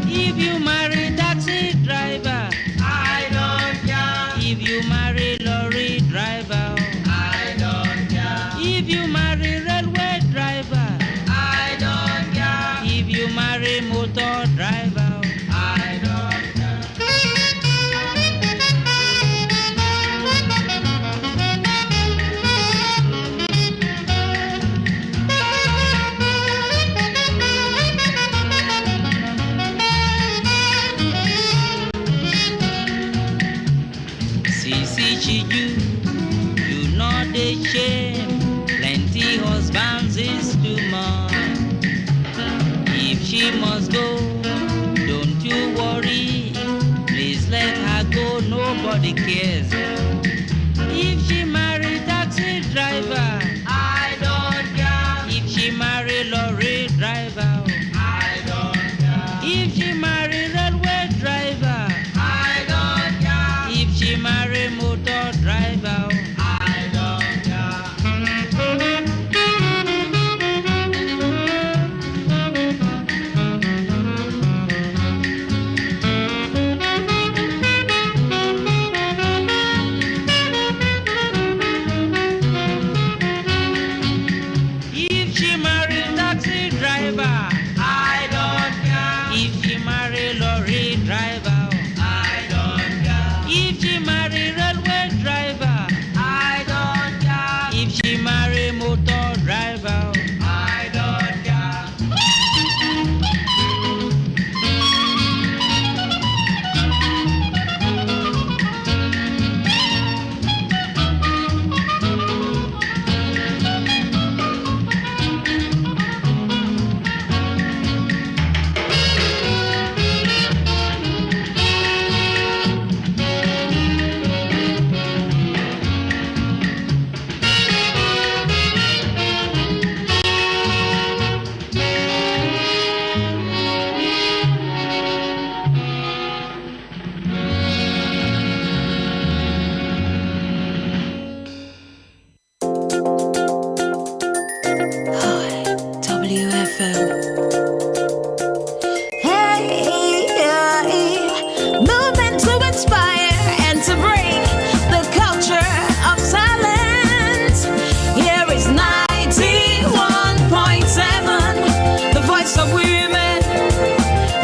If you marry taxi driver, I don't care. If you marry lorry driver, I don't care. If you marry railway driver, I don't care. If you marry motor driver, I don't care. See you know the shame. Plenty husbands is too much. If she must go, don't you worry. Please let her go, nobody cares. If she marry taxi driver, I don't care. If she marry lorry driver, I don't care. If she marry railway driver, I don't care. If she marry motor driver, I don't care. If she marry taxi driver, I don't care. If she marry lorry driver, I don't care. If she marry railway driver, I don't care. If she marry motor driver, I don't care. WFM. Movement to inspire and to break the culture of silence. Here is 91.7, the voice of women,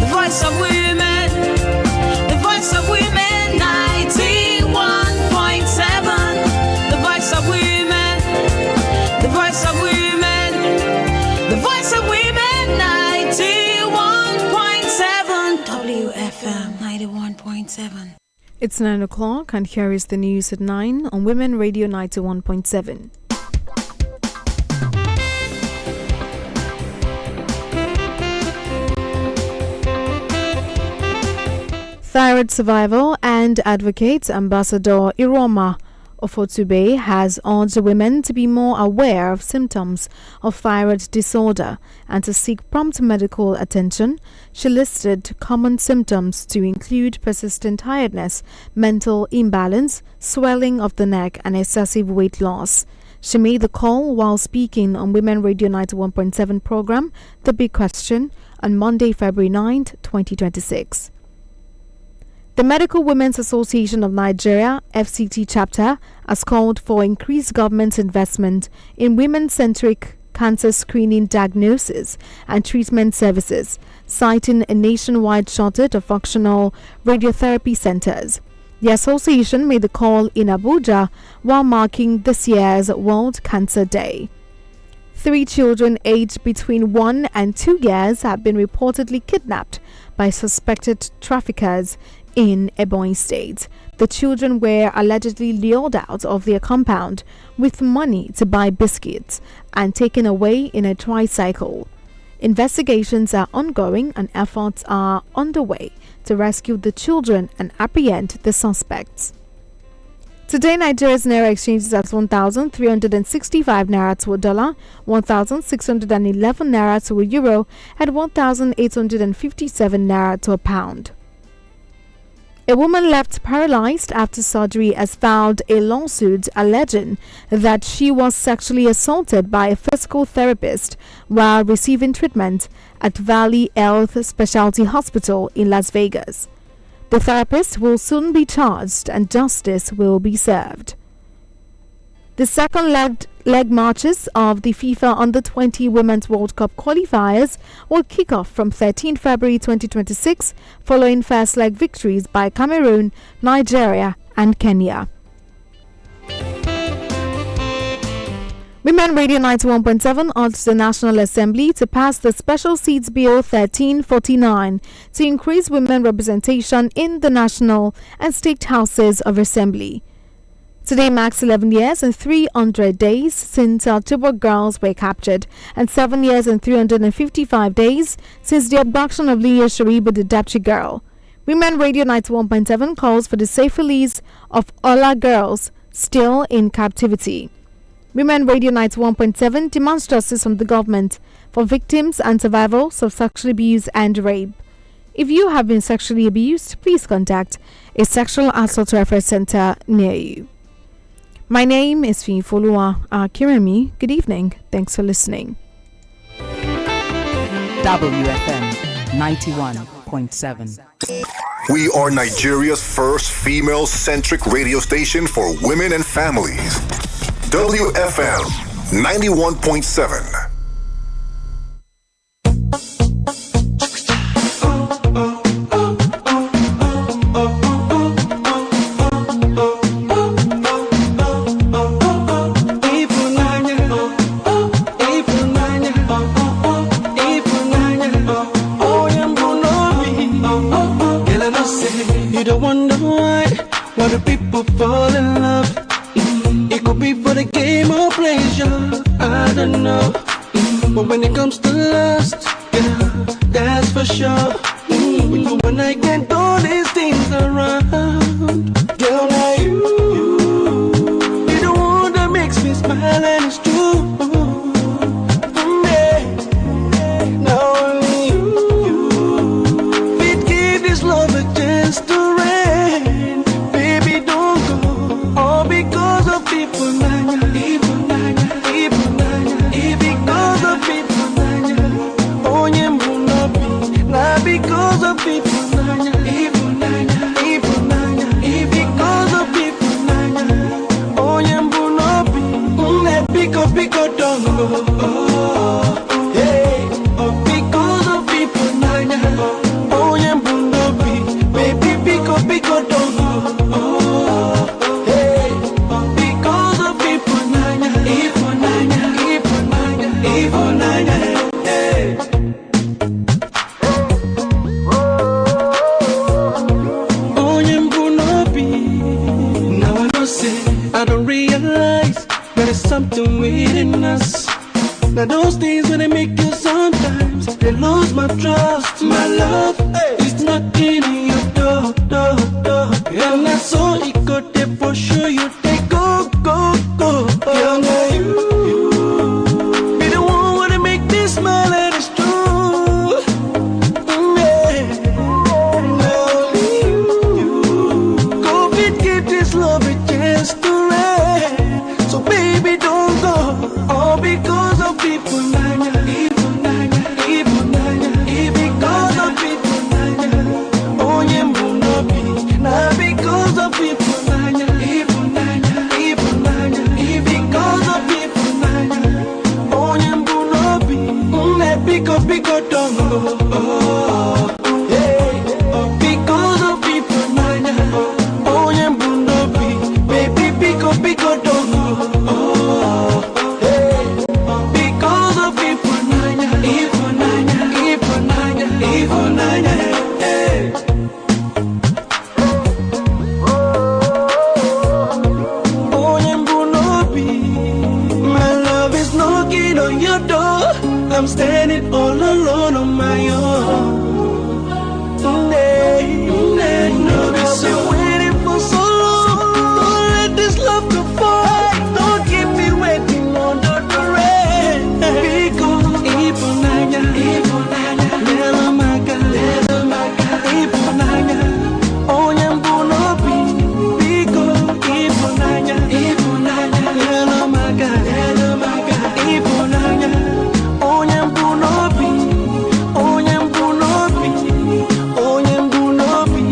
the voice of women, the voice of women. 91.7, the voice of women, the voice of women, the voice of women. 91.7 WFM. 91.7. It's 9 o'clock and here is the news at 9 on Women Radio 91.7. Thyroid survivor and advocate Ambassador Iroma Ofotube has urged women to be more aware of symptoms of thyroid disorder and to seek prompt medical attention. She listed common symptoms to include persistent tiredness, mental imbalance, swelling of the neck, and excessive weight loss. She made the call while speaking on Women Radio 91.7 program The Big Question on Monday, February 9th, 2026. The Medical Women's Association of Nigeria, FCT chapter, has called for increased government investment in women-centric cancer screening, diagnosis and treatment services, citing a nationwide shortage of functional radiotherapy centers. The association made the call in Abuja while marking this year's World Cancer Day. 3 children aged between 1 and 2 years have been reportedly kidnapped by suspected traffickers in Ebonyi State. The children were allegedly lured out of their compound with money to buy biscuits and taken away in a tricycle. Investigations are ongoing and efforts are underway to rescue the children and apprehend the suspects. Today, Nigeria's Naira exchange is at 1,365 Naira to a dollar, 1,611 Naira to a euro, and 1,857 Naira to a pound. A woman left paralyzed after surgery has filed a lawsuit alleging that she was sexually assaulted by a physical therapist while receiving treatment at Valley Health Specialty Hospital in Las Vegas. The therapist will soon be charged and justice will be served. The second leg matches of the FIFA Under-20 Women's World Cup qualifiers will kick off from 13 February 2026 following first leg victories by Cameroon, Nigeria and Kenya. Women Radio 91.7 urged the National Assembly to pass the Special Seats Bill 1349 to increase women representation in the National and State Houses of Assembly. Today marks 11 years and 300 days since Chibok girls were captured and 7 years and 355 days since the abduction of Leah Sharibu, the Dapchi girl. Women Radio 91.7 calls for the safe release of Ola girls still in captivity. Women Radio 91.7 demands justice from the government for victims and survivors of sexual abuse and rape. If you have been sexually abused, please contact a sexual assault reference center near you. My name is Finfolua Kiremi. Good evening. Thanks for listening. WFM 91.7. We are Nigeria's first female-centric radio station for women and families. WFM 91.7. You don't wonder why do people fall in love? It could be for the game or pleasure, I don't know. But when it comes to lust, yeah, that's for sure. When you and I can't do these things around, girl, now you're the one that makes me smile and it's true. Now only you fit give this love a chance to rain. Baby, don't go all because of people. Because of people. Oh, yeah, not because of people. Because of people. Oh, yeah, pick up, don't go. Hey, because of people. Oh, yeah, baby, pick up, don't go. Hey, because of people. Oh, yeah, now I know, say I don't realize there is something within us. Now those things when they make you sometimes they lose my trust. My love is knocking in your door. And I saw it go there for sure. You take go. Yeah, now you be the one wanna make me smile and it's true. Now you go give this love a chance to rain. So baby, don't go all because of people. Because of people. Oh, yeah, standing all alone on my own. I've been waiting for so long. Don't let this love go far. Don't keep me waiting under the rain. Because Iponanya, Lelo Maga, Iponanya, Onyambunobi. Because Iponanya, Lelo Maga, Iponanya, Onyambunobi, Onyambunobi, Onyambunobi.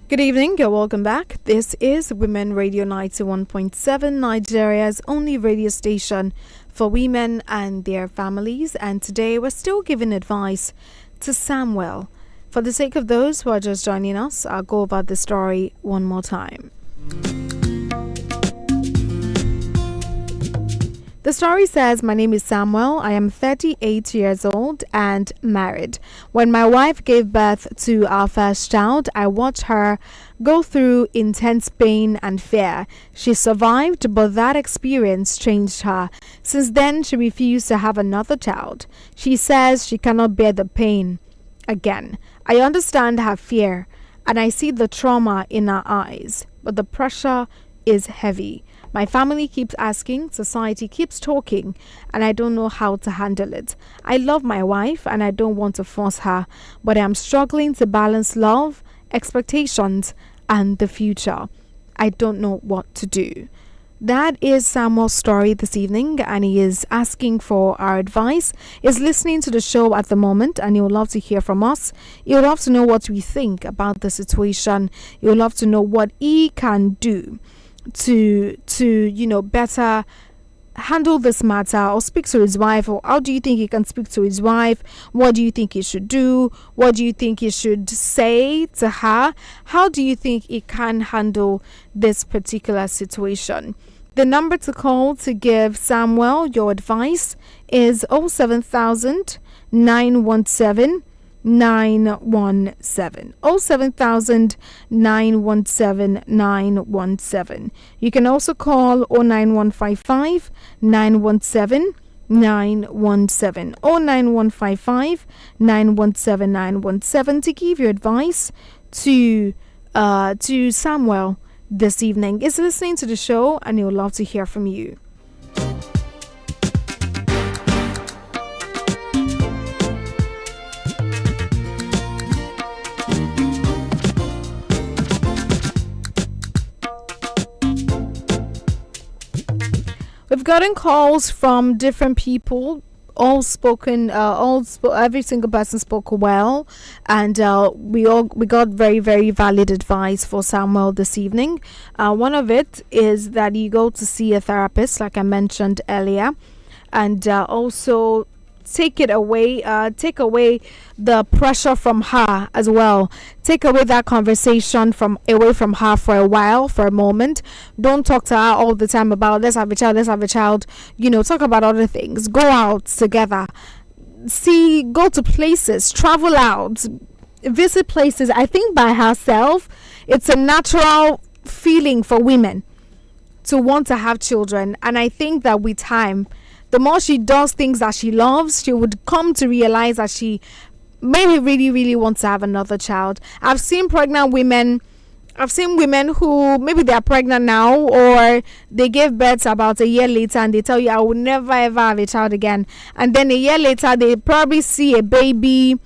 Good evening, you're welcome back. This is Women Radio 91.7, Nigeria's only radio station for women and their families. And today we're still giving advice to Samuel. For the sake of those who are just joining us, I'll go over the story one more time. The story says, my name is Samuel. I am 38 years old and married. When my wife gave birth to our first child, I watched her go through intense pain and fear. She survived, but that experience changed her. Since then, she refused to have another child. She says she cannot bear the pain again. I understand her fear, and I see the trauma in her eyes, but the pressure is heavy. My family keeps asking, society keeps talking, and I don't know how to handle it. I love my wife and I don't want to force her, but I'm struggling to balance love, expectations, and the future. I don't know what to do. That is Samuel's story this evening, and he is asking for our advice. He's listening to the show at the moment, and he would love to hear from us. He would love to know what we think about the situation. He would love to know what he can do to better handle this matter, or speak to his wife. Or how do you think he can speak to his wife? What do you think he should do? What do you think he should say to her? How do you think he can handle this particular situation? The number to call to give Samuel your advice is 07000 917 917 07000 917 917. You can also call 09155 917 917 09155 917 917 to give your advice to Samuel this evening. Is listening to the show, and he would love to hear from you. We've gotten calls from different people, every single person spoke well, and we got very, very valid advice for Samuel this evening. One of it is that you go to see a therapist, like I mentioned earlier, and also take away the pressure from her as well. Take away that conversation away from her for a while, for a moment. Don't talk to her all the time about let's have a child. Talk about other things. Go out together. Go to places, travel out, visit places. I think by herself, it's a natural feeling for women to want to have children, and I think that with time, the more she does things that she loves, she would come to realize that she maybe really, really wants to have another child. I've seen women who maybe they're pregnant now, or they gave birth about a year later, and they tell you, I will never ever have a child again. And then a year later, they probably see a baby.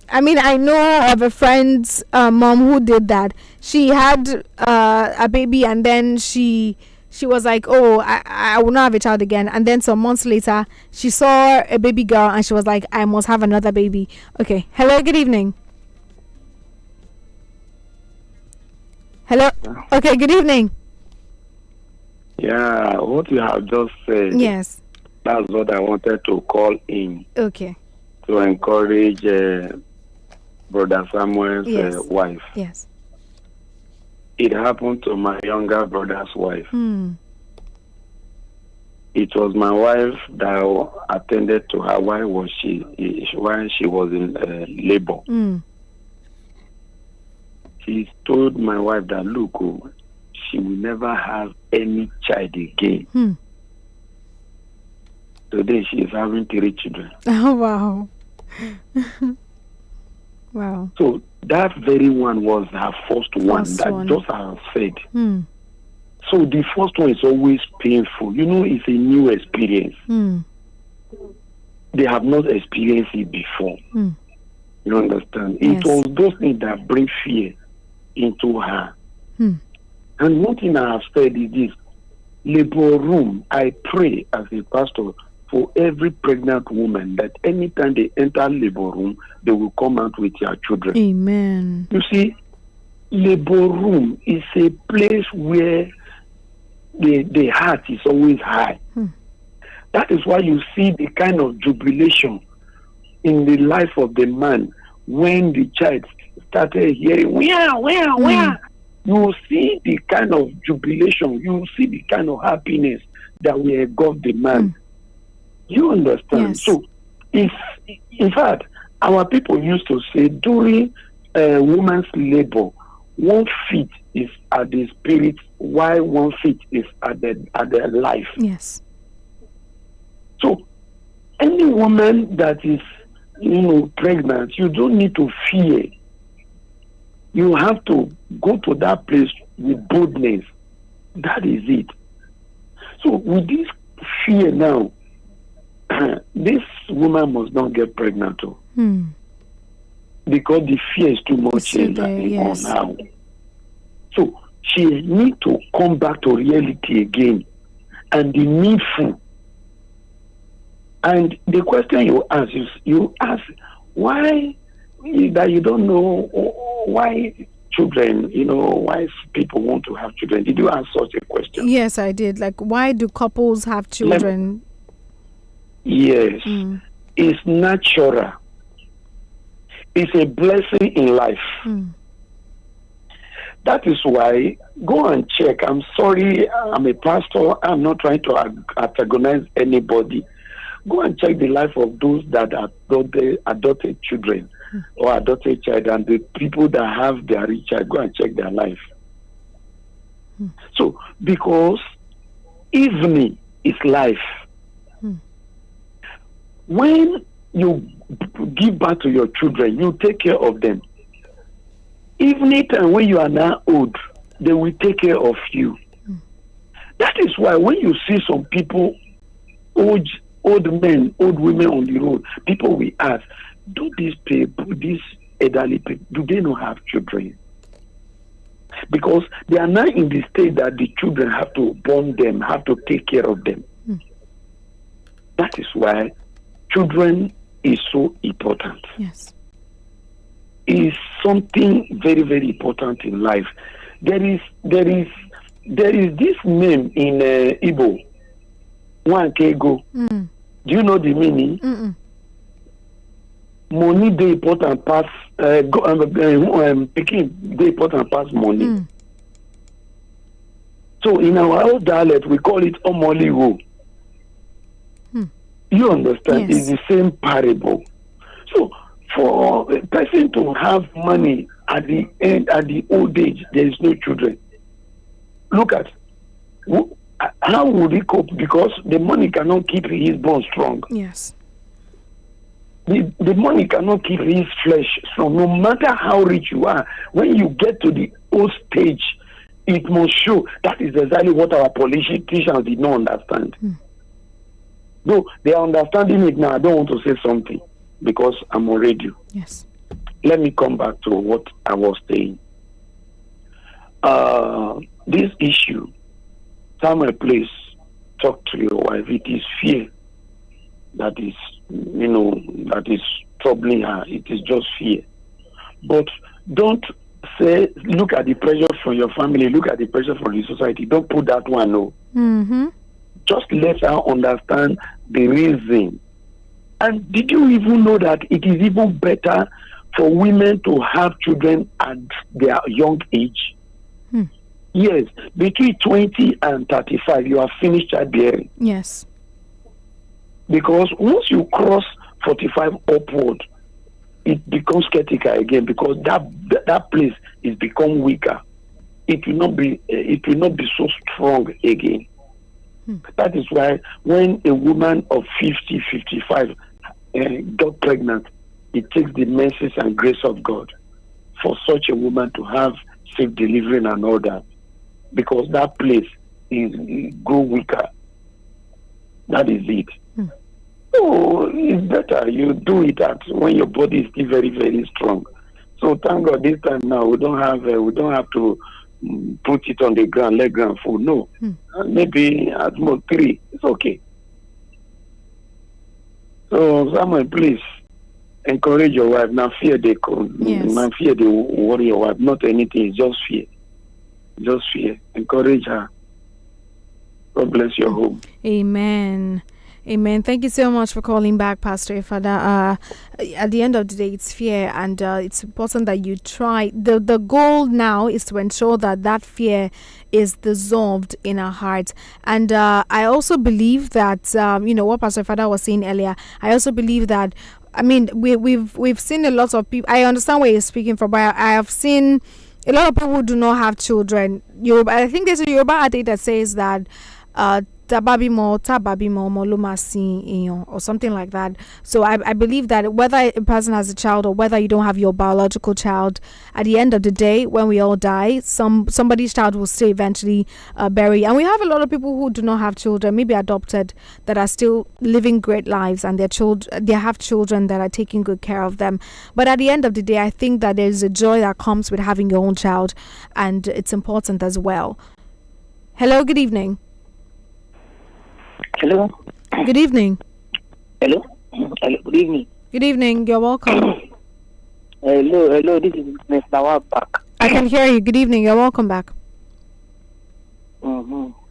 I mean, I know of a friend's mom who did that. She had a baby, and then she was like, oh, I will not have a child again. And then some months later, she saw a baby girl, and she was like, I must have another baby. Okay. Hello, good evening. Hello. Okay, good evening. Yeah, what you have just said. Yes. That's what I wanted to call in. Okay. To encourage Brother Samuel's wife. Yes. It happened to my younger brother's wife. It was my wife that attended to her while she was in labor. She told my wife that, look, she will never have any child again. Today she is having 3 children. Oh, wow. Wow. So that very one was her first one, just as I said. So the first one is always painful. It's a new experience. They have not experienced it before. You understand? Yes. It was those things that bring fear into her. And one thing I have said is this: labor room. I pray as a pastor for every pregnant woman that anytime they enter labor room, they will come out with their children. Amen. You see, labor room is a place where the heart is always high. That is why you see the kind of jubilation in the life of the man when the child started hearing, where. You see the kind of jubilation, you see the kind of happiness that will engulf the man. You understand? Yes. So, if in fact, our people used to say during woman's labor, 1 feet is at the spirit, while 1 feet is at the life. Yes. So, any woman that is, pregnant, you don't need to fear. You have to go to that place with boldness. That is it. So, with this fear now, this woman must not get pregnant too. Because the fear is too much on her. So she needs to come back to reality again and the needful. And the question you ask why that you don't know why children, why people want to have children. Did you ask such a question? Yes, I did. Like, why do couples have children? Yes. It's natural. It's a blessing in life. That is why, go and check. I'm sorry, I'm a pastor. I'm not trying to antagonize anybody. Go and check the life of those that adopted children or adopted child, and the people that have their rich child. Go and check their life. So, because evening is life. When you give back to your children, you take care of them. Even when you are now old, they will take care of you. That is why when you see some people, old men, old women on the road, people will ask, do these people, these elderly people, do they not have children? Because they are now in the state that the children have to born them, have to take care of them. That is why children is so important. Yes. Is something very, very important in life. There is this name in Igbo, Wankego. Do you know the meaning? Money dey important pass picking dey important pass money. So in our old dialect we call it omoliwo. You understand? Yes. It's the same parable. So for a person to have money at the end, at the old age, there is no children. Look at how would he cope? Because the money cannot keep his bone strong. Yes. The money cannot keep his flesh strong. No matter how rich you are, when you get to the old stage, it must show. That is exactly what our politicians did not understand. Though they are understanding it now, I don't want to say something because I'm on radio. Yes. Let me come back to what I was saying. This issue, Samuel, please talk to your wife. It is fear that is, that is troubling her. It is just fear. But don't say, look at the pressure from your family, look at the pressure from the society. Don't put that one, no. Just let her understand the reason. And did you even know that it is even better for women to have children at their young age? Yes, between 20 and 35, you have finished childbearing. Yes. Because once you cross 45 upward, it becomes critical again because that place is become weaker. It will not be so strong again. That is why when a woman of 50, 55 got pregnant, it takes the mercy and grace of God for such a woman to have safe delivery and all that, because that place is grow weaker. That is it. So it's better you do it when your body is still very, very strong. So thank God this time now we don't have to put it on the ground, let ground full. No, maybe at most 3. It's okay. So Samuel, please encourage your wife. Now fear they come. Yes. Now fear they worry your wife. Not anything. It's just fear. Just fear. Encourage her. God bless your home. Amen. Amen. Thank you so much for calling back, Pastor Ifada. At the end of the day, it's fear, and it's important that you try. The goal now is to ensure that fear is dissolved in our hearts. And I also believe that what Pastor Ifada was saying earlier. I also believe that. I mean, we've seen a lot of people. I understand where you're speaking from, but I have seen a lot of people who do not have children. I think there's a Yoruba adage that says that tababimo molumasi or something like that. So I believe that whether a person has a child or whether you don't have your biological child, at the end of the day, when we all die, somebody's child will stay eventually buried. And we have a lot of people who do not have children, maybe adopted, that are still living great lives, and they have children that are taking good care of them. But at the end of the day, I think that there's a joy that comes with having your own child, and it's important as well. Hello, good evening. Hello. Good evening. Hello. Hello. Good evening. Good evening. You're welcome. Hello. This is Mr. Wabak. I can hear you. Good evening. You're welcome back.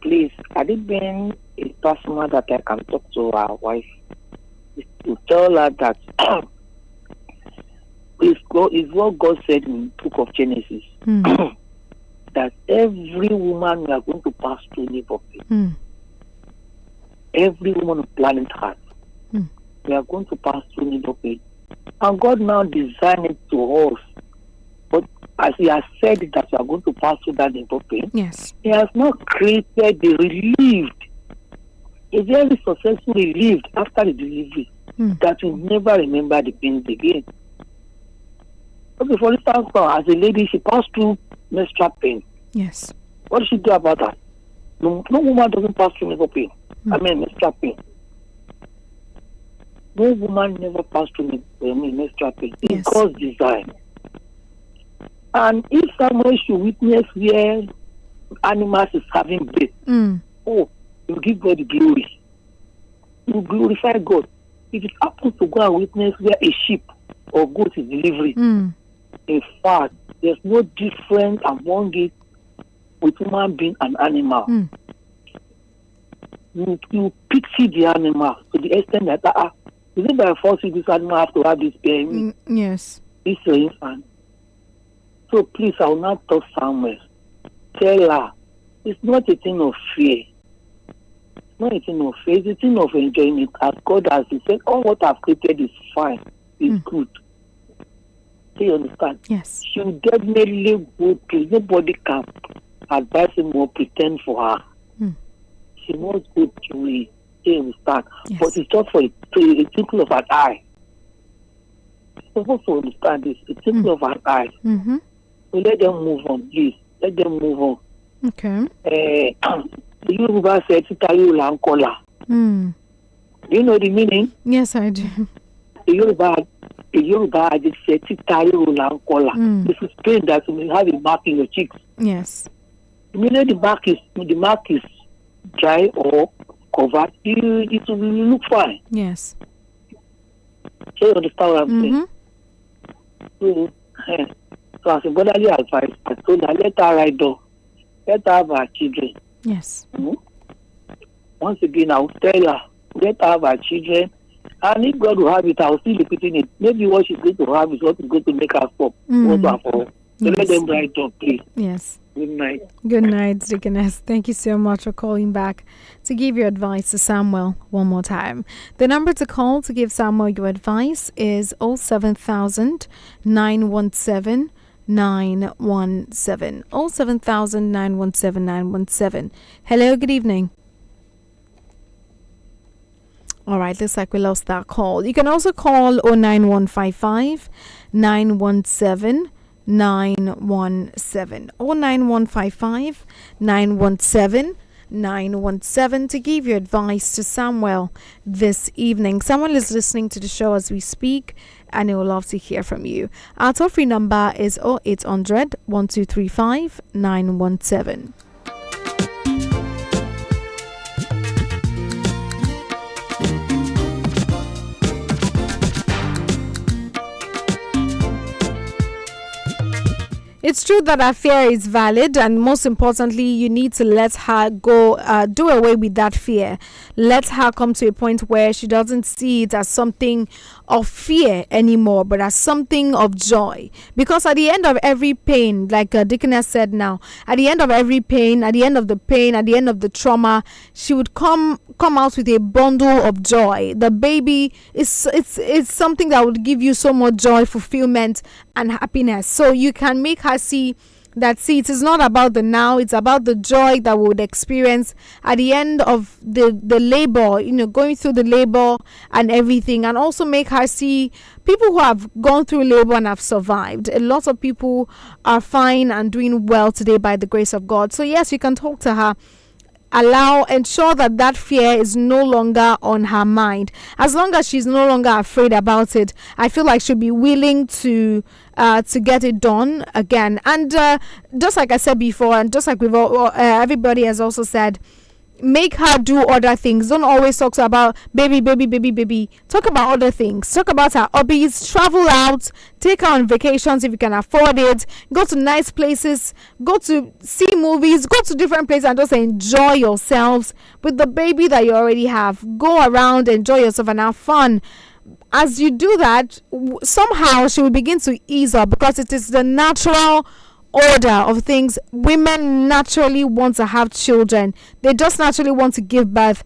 Please, had it been a person that I can talk to our wife to tell her that it's what God said in the book of Genesis that every woman we are going to pass through labor pain. Every woman on planet Earth, we are going to pass through labor pain. And God now designed it to us. But as He has said that we are going to pass through that labor pain, yes, He has not created the relieved, a very successful relieved after the delivery that will never remember the pain again. Okay, for instance, as a lady, she passed through menstrual pain. Yes. What does she do about that? No woman doesn't pass through labor pain. Menstrual pain. No woman never passed through menstrual pain. It's God's design. And if someone should witness where animals is having birth, you give God the glory. You glorify God. If it happens to go and witness where a sheep or goat is delivering, in fact, there's no difference among it with human being and animal. You pity the animal to the extent that is it by force this animal have to have this pain? Yes. It's your infant. So please, I will not talk somewhere. Tell her it's not a thing of fear. It's not a thing of fear. It's a thing of enjoyment. As God has said, all what I've created is fine. It's good. Do you understand? Yes. She will definitely go to. Nobody can advise him or pretend for her. She must go through it. Do you understand? Yes. But it's just for a twinkle of an eye. You're supposed to understand this. A twinkle of an eye. So let them move on, please. Let them move on. Okay. The Yoruba said, "Titayu lankola." Do you know the meaning? Yes, I do. The Yoruba just said, "Titayu lankola." This is pain that you may have a mark in your cheeks. Yes. Immediately the mark is dry or covered, it will look fine. Yes. So you understand what I'm saying? So as a brotherly advice, I told her, let her ride on. Let her have her children. Yes. Once again, I will tell her, let her have her children. And if God will have it, I will still repeating it. Maybe what she's going to have is what is going to make her stop. So let them ride on, please. Yes. Good night. Good night, Deaconess. Thank you so much for calling back to give your advice to Samuel one more time. The number to call to give Samuel your advice is 07000 917 917. 07000 917 917. Hello, good evening. All right, looks like we lost that call. You can also call 09155 917 917 or 9155 917 917 to give your advice to Samuel this evening. Samuel is listening to the show as we speak, and he would love to hear from you. Our toll free number is 0800 1235 917. It's true that her fear is valid, and most importantly, you need to let her go, do away with that fear. Let her come to a point where she doesn't see it as something of fear anymore, but as something of joy. Because at the end of every pain, like Deaconess said now, at the end of every pain, at the end of the pain, at the end of the trauma, she would come out with a bundle of joy. The baby is it's something that would give you so much joy, fulfillment, and happiness. So you can make her see that it is not about the now, it's about the joy that we would experience at the end of the labor, going through the labor and everything. And also make her see people who have gone through labor and have survived. A lot of people are fine and doing well today by the grace of God. So yes, you can talk to her. Ensure that fear is no longer on her mind. As long as she's no longer afraid about it, I feel like she'll be willing to get it done again. And just like I said before, and just like everybody has also said, make her do other things. Don't always talk about baby. Talk about other things. Talk about her hobbies. Travel out. Take her on vacations if you can afford it. Go to nice places. Go to see movies. Go to different places and just enjoy yourselves with the baby that you already have. Go around, enjoy yourself, and have fun. As you do that, somehow she will begin to ease up, because it is the natural order of things. Women naturally want to have children. They just naturally want to give birth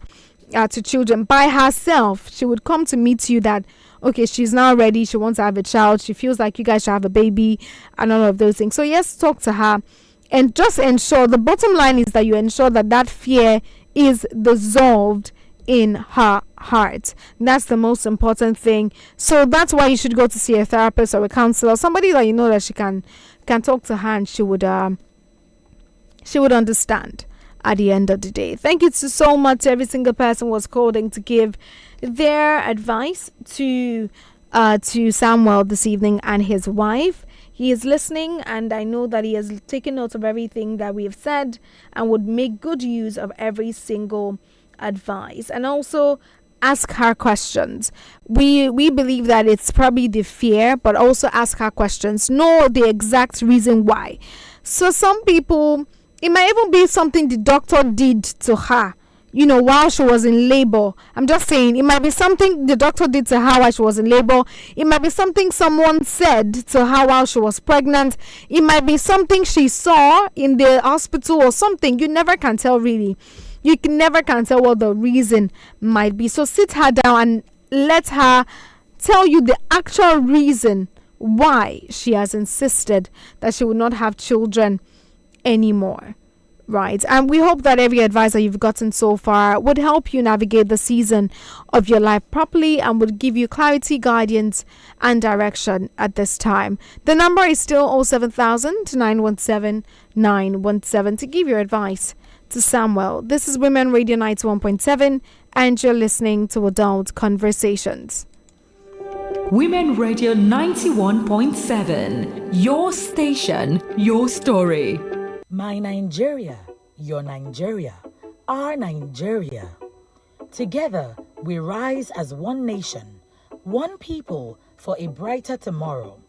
to children by herself. She would come to meet you that, okay, she's now ready, she wants to have a child, she feels like you guys should have a baby, and all of those things. So yes, talk to her, and just ensure, the bottom line is that you ensure that fear is dissolved in her heart. That's the most important thing. So that's why you should go to see a therapist or a counselor, somebody that you know that she can talk to her, and she would understand at the end of the day. Thank you so much to every single person who was calling to give their advice to Samuel this evening and his wife. He is listening, and I know that he has taken note of everything that we have said and would make good use of every single advice. And also ask her questions. We believe that it's probably the fear, but also ask her questions. Know the exact reason why. So some people, it might even be something the doctor did to her, while she was in labor. I'm just saying, it might be something the doctor did to her while she was in labor. It might be something someone said to her while she was pregnant. It might be something she saw in the hospital or something. You never can tell, really. You never can tell what the reason might be. So sit her down and let her tell you the actual reason why she has insisted that she will not have children anymore. Right? And we hope that every advice that you've gotten so far would help you navigate the season of your life properly and would give you clarity, guidance, and direction at this time. The number is still 07000 917 917 to give your advice to Samuel. This is Women Radio 91.7, and you're listening to Adult Conversations. Women Radio 91.7, your station, your story. My Nigeria, your Nigeria, our Nigeria. Together, we rise as one nation, one people for a brighter tomorrow.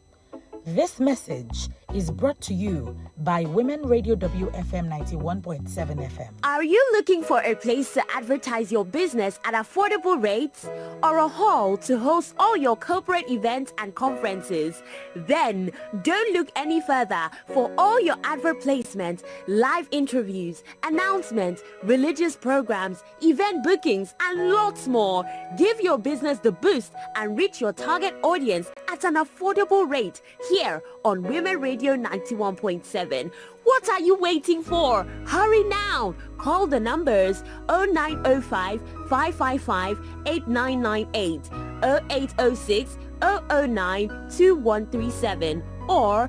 This message is brought to you by Women Radio WFM 91.7 FM. Are you looking for a place to advertise your business at affordable rates or a hall to host all your corporate events and conferences? Then don't look any further for all your advert placements, live interviews, announcements, religious programs, event bookings, and lots more. Give your business the boost and reach your target audience at an affordable rate here on Women Radio 91.7. What are you waiting for? Hurry now. Call the numbers 0905 555 8998, 0806 009 2137, or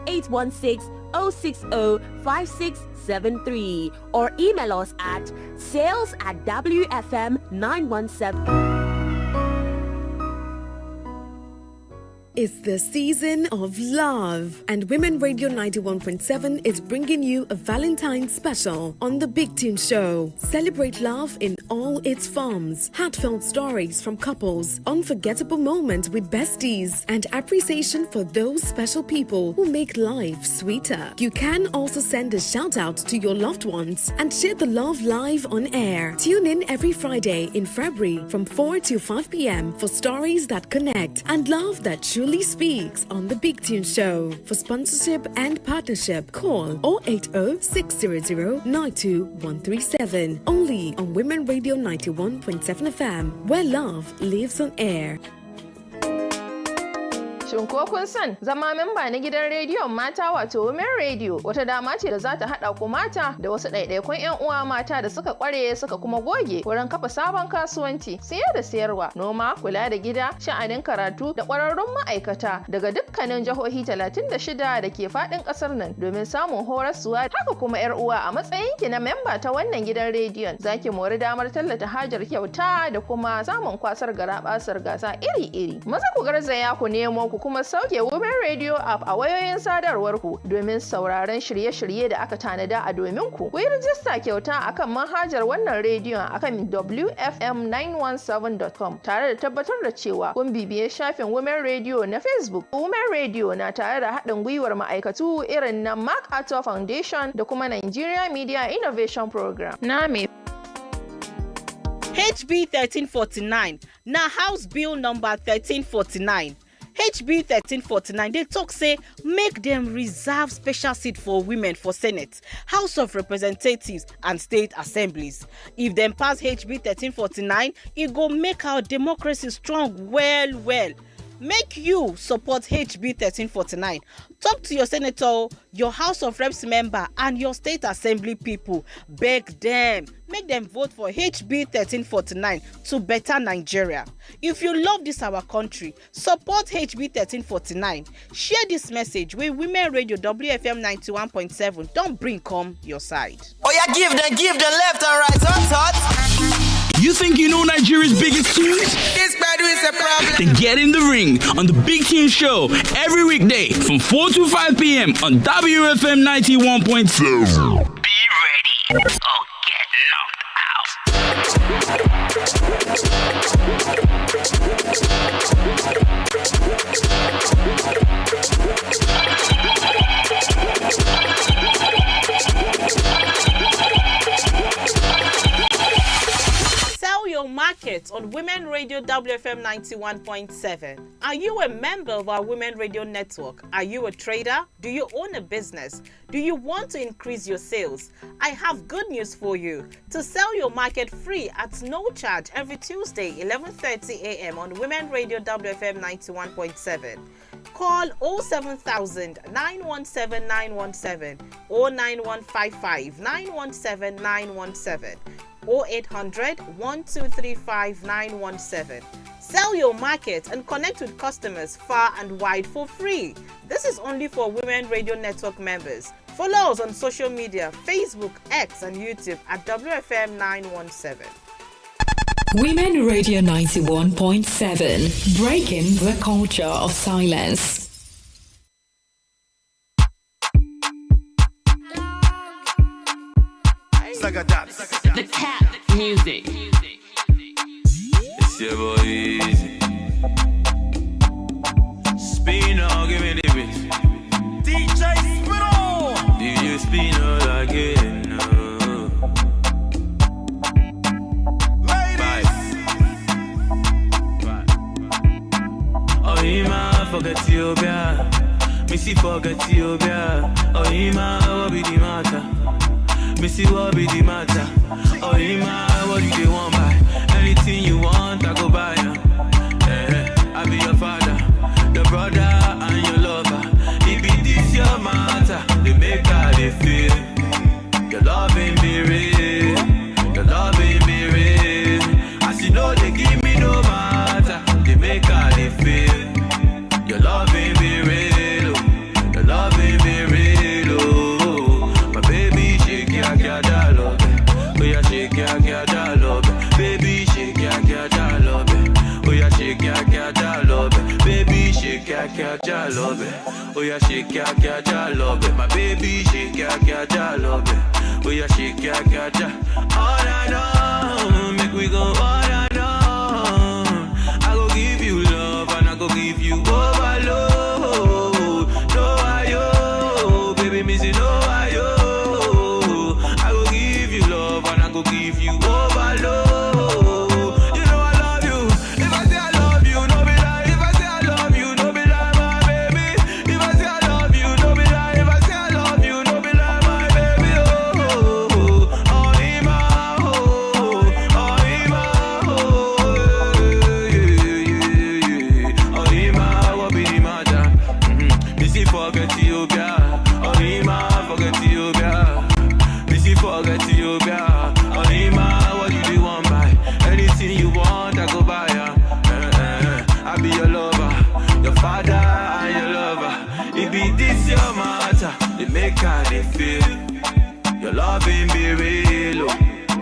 0816 060 5673, or email us at sales@wfm917. It's the season of love, and Women Radio 91.7 is bringing you a Valentine's special on the Big Tune Show. Celebrate love in all its forms. Heartfelt stories from couples, unforgettable moments with besties, and appreciation for those special people who make life sweeter. You can also send a shout out to your loved ones and share the love live on air. Tune in every Friday in February from 4 to 5 p.m. for stories that connect and love that truly speaks on the Big Tune Show. For sponsorship and partnership, call 080-600-92137. Only on Women Radio 91.7 FM, where love lives on air. Shin ko kun san zama memba na gidan rediyon mata wato Women Radio wata dama ce da za ta haɗa ku mata da wasu ɗaiɗaikun 'yan uwa mata da suka ƙware suka kuma goge wurin kafa sabon kasuwanci, siye da sayarwa, noma, kula da gida, sha'anin karatu da ƙwararrun ma'aikata daga dukkanin jihohi 36 da ke faɗin ƙasar nan domin samun horaswa. Haka kuma 'yar uwa a matsayinki na memba ta wannan gidan rediyon zaki mori damar tallata hajar kyauta da kuma samun kwasar garaɓasar gasa iri-iri. Maza ku garzaya ku nemo ku kuma sauke Women Radio app a wayoyin sadarwar ku domin sauraron shirye-shirye da aka tanada a domin ku. Ku yi rijista kyauta akan manhajar wannan rediyon akan wfm917.com tare da tabbatar da cewa kun bibiye shafin Women Radio na Facebook. Women Radio na tare da haɗin gwiwar ma'aikatu irin na MacArthur Foundation da kuma Nigeria Media Innovation Program. Na me HB 1349 na House Bill number 1349. HB 1349 they talk say make them reserve special seat for women for Senate, House of Representatives and state assemblies. If them pass HB 1349, it go make our democracy strong well. Make you support HB 1349. Talk to your senator, your House of Reps member, and your state assembly people. Beg them. Make them vote for HB 1349 to better Nigeria. If you love this our country, support HB 1349. Share this message with Women Radio WFM 91.7. Don't bring come your side. Oh yeah, give them left and right, hot. You think you know Nigeria's biggest tunes? This battery is a problem. Then get in the ring on the Big Tune Show every weekday from 4 to 5 p.m. on WFM 91.7. Be ready or get knocked out. Your market on Women Radio WFM 91.7. Are you a member of our Women Radio network? Are you a trader? Do you own a business? Do you want to increase your sales? I have good news for you. To sell your market free at no charge every Tuesday 11:30 a.m. on Women Radio WFM 91.7. Call 07000 917 917 or 9155 917 917. 0800 1235 917. Sell your market and connect with customers far and wide for free. This is only for Women Radio Network members. Follow us on social media, Facebook, X, and YouTube at WFM 917. Women Radio 91.7, breaking the culture of silence. The cat music. It's your boy Easy. Spino, give me the beat. DJ Spino. DJ Spino again. Ladies. Oh, Ima, forget Ethiopia. Missy, forget Ethiopia. Oh, Ima, what be the matter? Missy, what be the matter? Oh, Ima, what do you want buy? Anything you want, I go buy now. I be your father, your brother, and your lover. If it is your matter, they make how they feel. Your love ain't be real. Your love ain't be real. As you know, they give me no matter. They make how they feel. Your love ain't be real. Your love ain't be real. My baby, shake your love. Oh yeah, shake your love. Baby, shake your love. Oh yeah, shake your love. Baby, shake your ya shake ya love it. My baby shake ya love it. Oh yeah, shake ya all I know, make we go all I know. I go give you love and I go give you overload. No ayo, baby me say no ayo. I go give you love and I go give you overload. Your loving be real,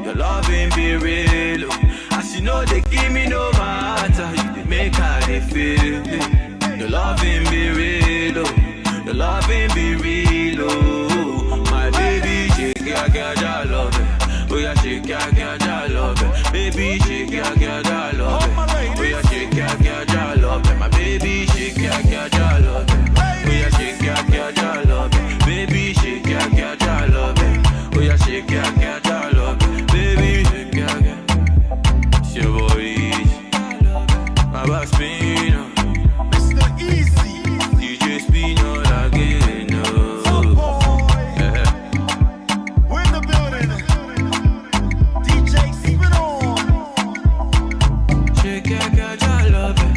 your loving be real. As you know, they give me no matter. You they make how they feel. Your loving be real, your loving be real. My baby, shake ya, love it. Oh yeah, shake ya, love it. Baby, shake ya, love it. Oh yeah, shake ya, love it. My baby, shake ya, love it. Oh yeah, shake ya, love it. Baby, shake ya, love it. Oh yeah, shake ya, love it. Baby, shake ya, it's your boy, my boss Spino, Mr. Easy, DJ Spino again. We're in the building. DJ Spino, shake ya, love it.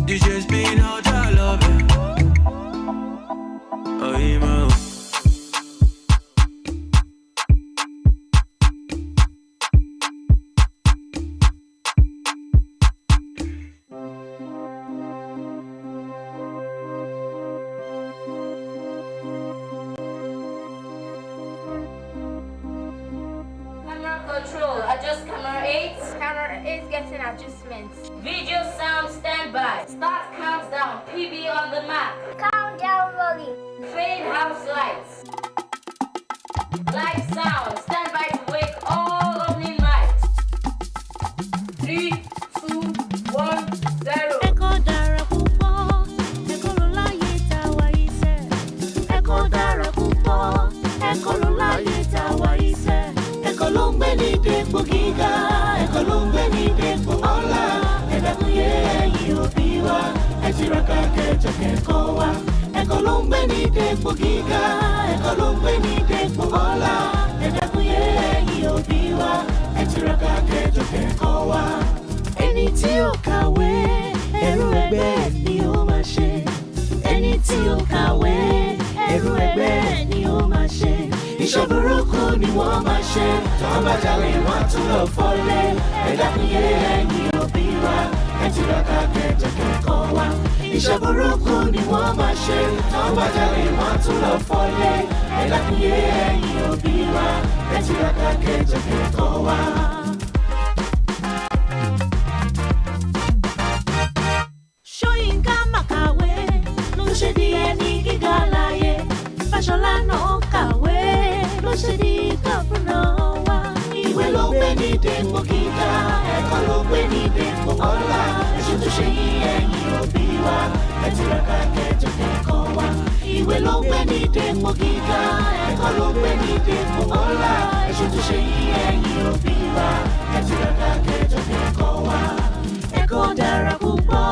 DJ Spino, love it. Oh, emo. Camera control, adjust camera 8. Camera 8 getting adjustments. Video sound standby. Start countdown. PB on the map. Countdown rolling. Fade house lights. Light sound. Standby to wake all opening lights. 3, 2, 1, 0. Echo dara púpọ̀, echo ló láyé tá a wà yìí sẹ́. Echo dara púpọ̀, echo ló láyé tá a wà yìí sẹ́. Echo ló ń gbé ní dépò gíga, echo ló ń gbé ní dépò ọlá. Ẹ dákun yé ẹ̀yin òbí wa, ẹ tiraka kẹjọ kẹ́kọ̀ọ́ wa. Echo ló ń gbé ní dépò gíga, echo ló ń gbé ní dépò ọlá. Ẹ dákun yé ẹ̀yin òbí wa, ẹ tiraka kẹjọ kẹ́kọ̀ọ́ wa. Ẹni tí ó kàwé, ẹrú ẹgbẹ́ ni ó máa ṣe. Ẹni tí ó kàwé, ẹrú ẹgbẹ́ ni ó máa ṣe. Iṣẹ́ burúkú ni wọ́n máa ṣe. Tọ́ bá jalè wọ́n tún lọ fọ́lé. Ẹ dákun yé ẹ̀yin òbí wa, ẹ tiraka kẹjọ kẹ́kọ̀ọ́ wa. Iṣẹ́ burúkú ni wọ́n máa ṣe. Tọ́ bá jalè wọ́n tún lọ fọ́lé. Ẹ dákun yé ẹ̀yin òbí wa, ẹ tiraka kẹjọ kẹ́kọ̀ọ́ wa. Ṣóyínká Màkàwé ló ṣe di ẹni gíga láyé. Fáṣọlá náà kàwé ló ṣe di gọ́fúnà wa. Ìwé ló gbé ní dépò gíga, ẹ̀kọ́ ló gbé ní dépò ọlá. Èṣù tó ṣe yí ẹ̀yin òbí wa, ẹ tiraka kẹjọ kẹ́kọ̀ọ́ wa. Ìwé ló gbé ní dépò gíga, ẹ̀kọ́ ló gbé ní dépò ọlá. Èṣù tó ṣe yí ẹ̀yin òbí wa, ẹ tiraka kẹjọ kẹ́kọ̀ọ́ wa. Ẹ̀kọ́ dára púpọ̀,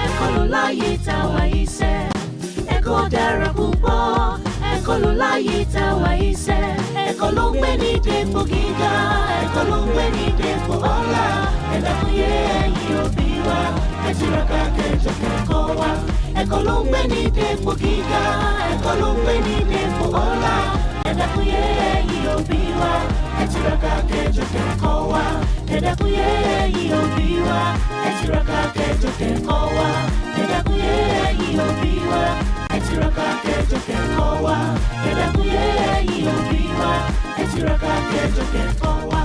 ẹ̀kọ́ ló láyé tá a wà yìí sẹ́. Ẹ̀kọ́ dára púpọ̀, ẹ̀kọ́ ló láyé tá a wà yìí sẹ́. Ẹ̀kọ́ ló ń gbé ní dépò gíga, ẹ̀kọ́ ló ń gbé ní dépò ọlá. Ẹ dákun yé ẹ̀yin òbí wa, ẹ tiraka kẹjọ kẹ́kọ̀ọ́ wa. Ẹ̀kọ́ ló ń gbé ní dépò gíga, ẹ̀kọ́ ló ń gbé ní dépò ọlá. Ẹ dákun yé ẹ̀yin òbí wa, ẹ tiraka kẹjọ kẹ́kọ̀ọ́ wa. Ẹ dákun yé ẹ̀yin òbí wa, ẹ tiraka kẹjọ kẹ́kọ̀ọ́ wa. Ẹ dákun yé ẹ̀yin òbí wa, ẹ tiraka kẹjọ kẹ́kọ̀ọ́ wa. Ẹ dákun yé ẹ̀yin òbí wa, ẹ tiraka kẹjọ kẹ́kọ̀ọ́ wa.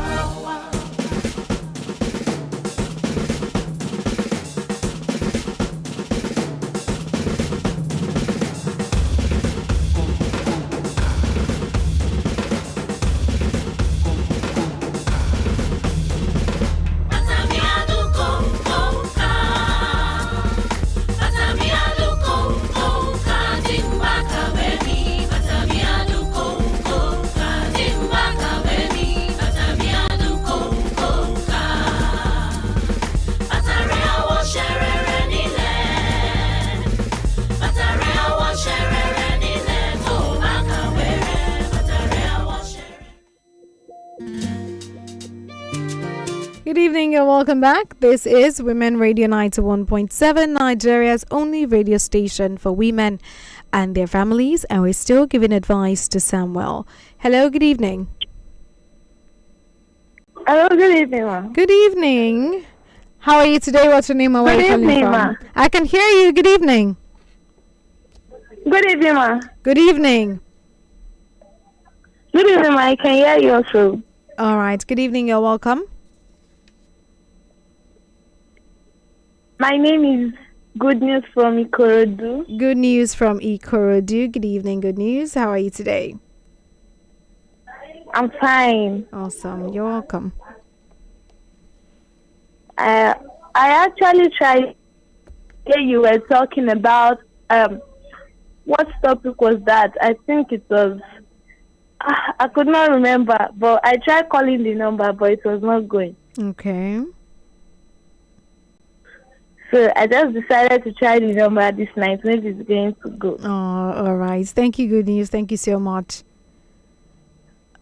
evening and welcome back. This is Women Radio 91.7, Nigeria's only radio station for women and their families, and we're still giving advice to Samuel. Hello, good evening. Hello, good evening, ma. Good evening. How are you today? What's your name and where are you calling evening, from? ma. I can hear you. Good evening. Good evening, ma. Good evening. Good evening, ma. I can hear you also. All right. Good evening. You're welcome. My name is Good News from Ikorodu. Good news from Ikorodu. Good evening. Good news. How are you today? I'm fine. Awesome. You're welcome. I actually tried. You were talking about what topic was that? I think it was. I could not remember, but I tried calling the number, but it was not going. Okay. So I just decided to try the number this night. Maybe it's going to go. Oh, all right. Thank you. Good news. Thank you so much.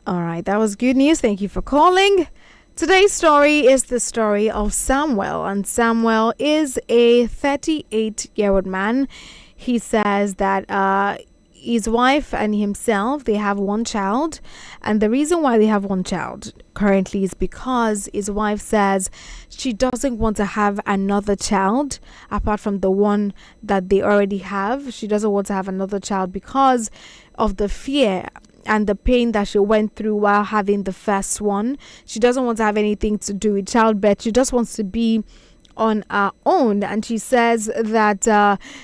All right. That was good news. Thank you for calling. Today's story is the story of Samuel, and Samuel is a 38-year-old man. He says that his wife and himself, they have one child, and the reason why they have one child currently is because his wife says she doesn't want to have another child apart from the one that they already have. She doesn't want to have another child because of the fear and the pain that she went through while having the first one. She doesn't want to have anything to do with childbirth. She just wants to be on her own, and she says that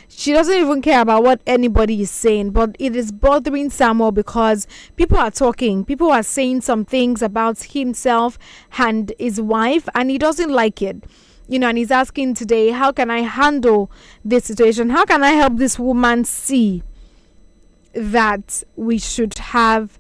she doesn't even care about what anybody is saying, but it is bothering Samuel because people are talking, people are saying some things about himself and his wife, and he doesn't like it, and he's asking today, how can I handle this situation? How can I help this woman see that we should have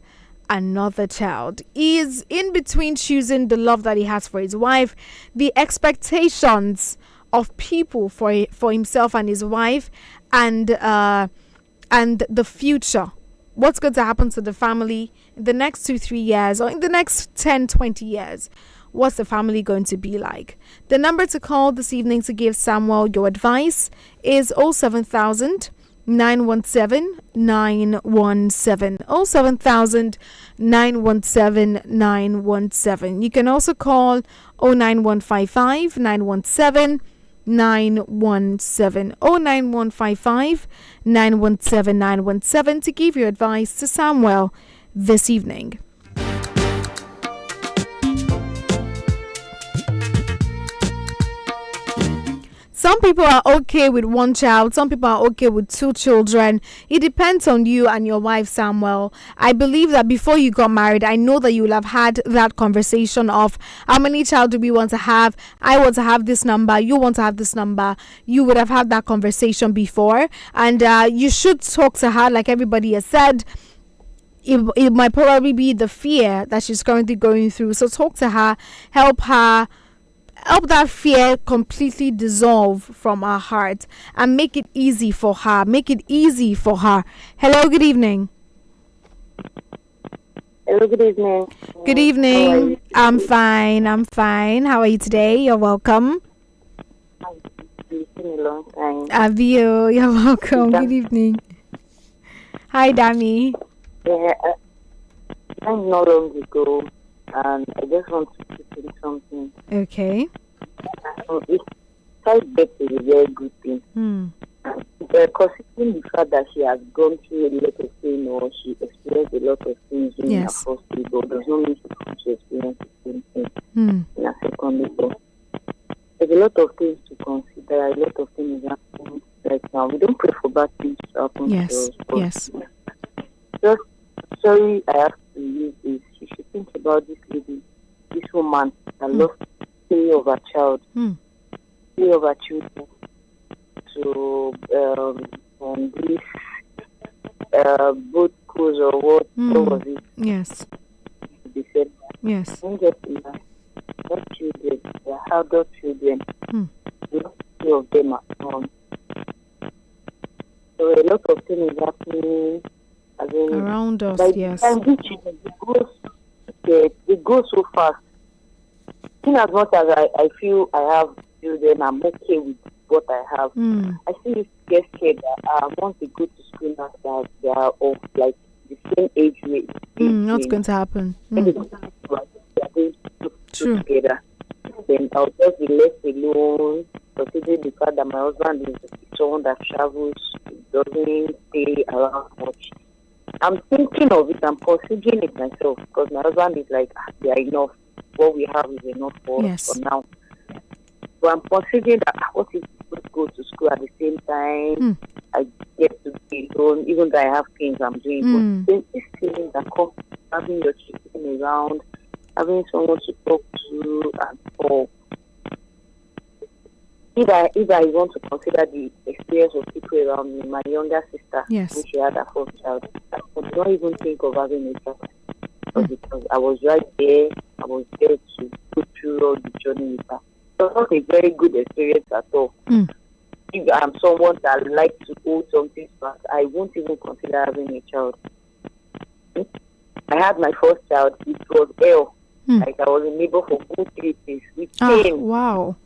another child? He is in between choosing the love that he has for his wife, the expectations of people for himself and his wife, and the future. What's going to happen to the family in the next 2-3 years, or in the next 10-20 years? What's the family going to be like? The number to call this evening to give Samuel your advice is 07000 917 917 07000 917 917. You can also call 09155 917 917 09155 917 917 to give your advice to Samuel this evening. Some people are okay with one child. Some people are okay with 2 children. It depends on you and your wife, Samuel. I believe that before you got married, I know that you will have had that conversation of how many child do we want to have? I want to have this number. You want to have this number. You would have had that conversation before. And you should talk to her like everybody has said. It might probably be the fear that she's currently going through. So talk to her. Help that fear completely dissolve from her heart and make it easy for her. Hello, good evening. Hello, good evening. Good evening. I'm fine. How are you today? You're welcome. It's been a long time. Avio, you're welcome. Good evening. Hi, Dami. Yeah, not long ago, and I just want to say something. Okay. Childbirth is a very good thing. Considering the fact that she has gone through a lot of pain, or she experienced a lot of things in her first labor, does not mean she experience the same thing in her second labor. There's a lot of things to consider, a lot of things happening right now. We don't pray for bad things to happen to us. Yes. Just sorry I have to use this. You should think about this lady, this woman that lost 3 of her child, 3 of her children to this boat cruise or what was it? Yes. They said, yes. Don't get that children, they are adult children. Not 3 of them are gone. So a lot of things happening around us, yes. And these children, they go so fast. in as much as I feel I have children, I'm okay with what I have. I still get scared that once they go to school now, that they are of like the same age range. What's going to happen? True. Together. Then I'll just be left alone, considering the fact that my husband is someone that travels, doesn't stay around much. I'm thinking of it, I'm considering it myself, because my husband is like, they are enough. What we have is enough for us for now. But I'm considering that what if we go to school at the same time? I get to be alone, even though I have things I'm doing. But this feeling that comes having your children around, having someone to talk to, and all. If I want to consider the experience of people around me, my younger sister, when she had her first child, I could not even think of having a child. Because I was right there, I was there to go through all the journey with her. So it was not a very good experience at all. If I'm someone that likes to hold something back, I won't even consider having a child. I had my first child, it was ill. Like I was in labor for good 3 days with pain. Wow.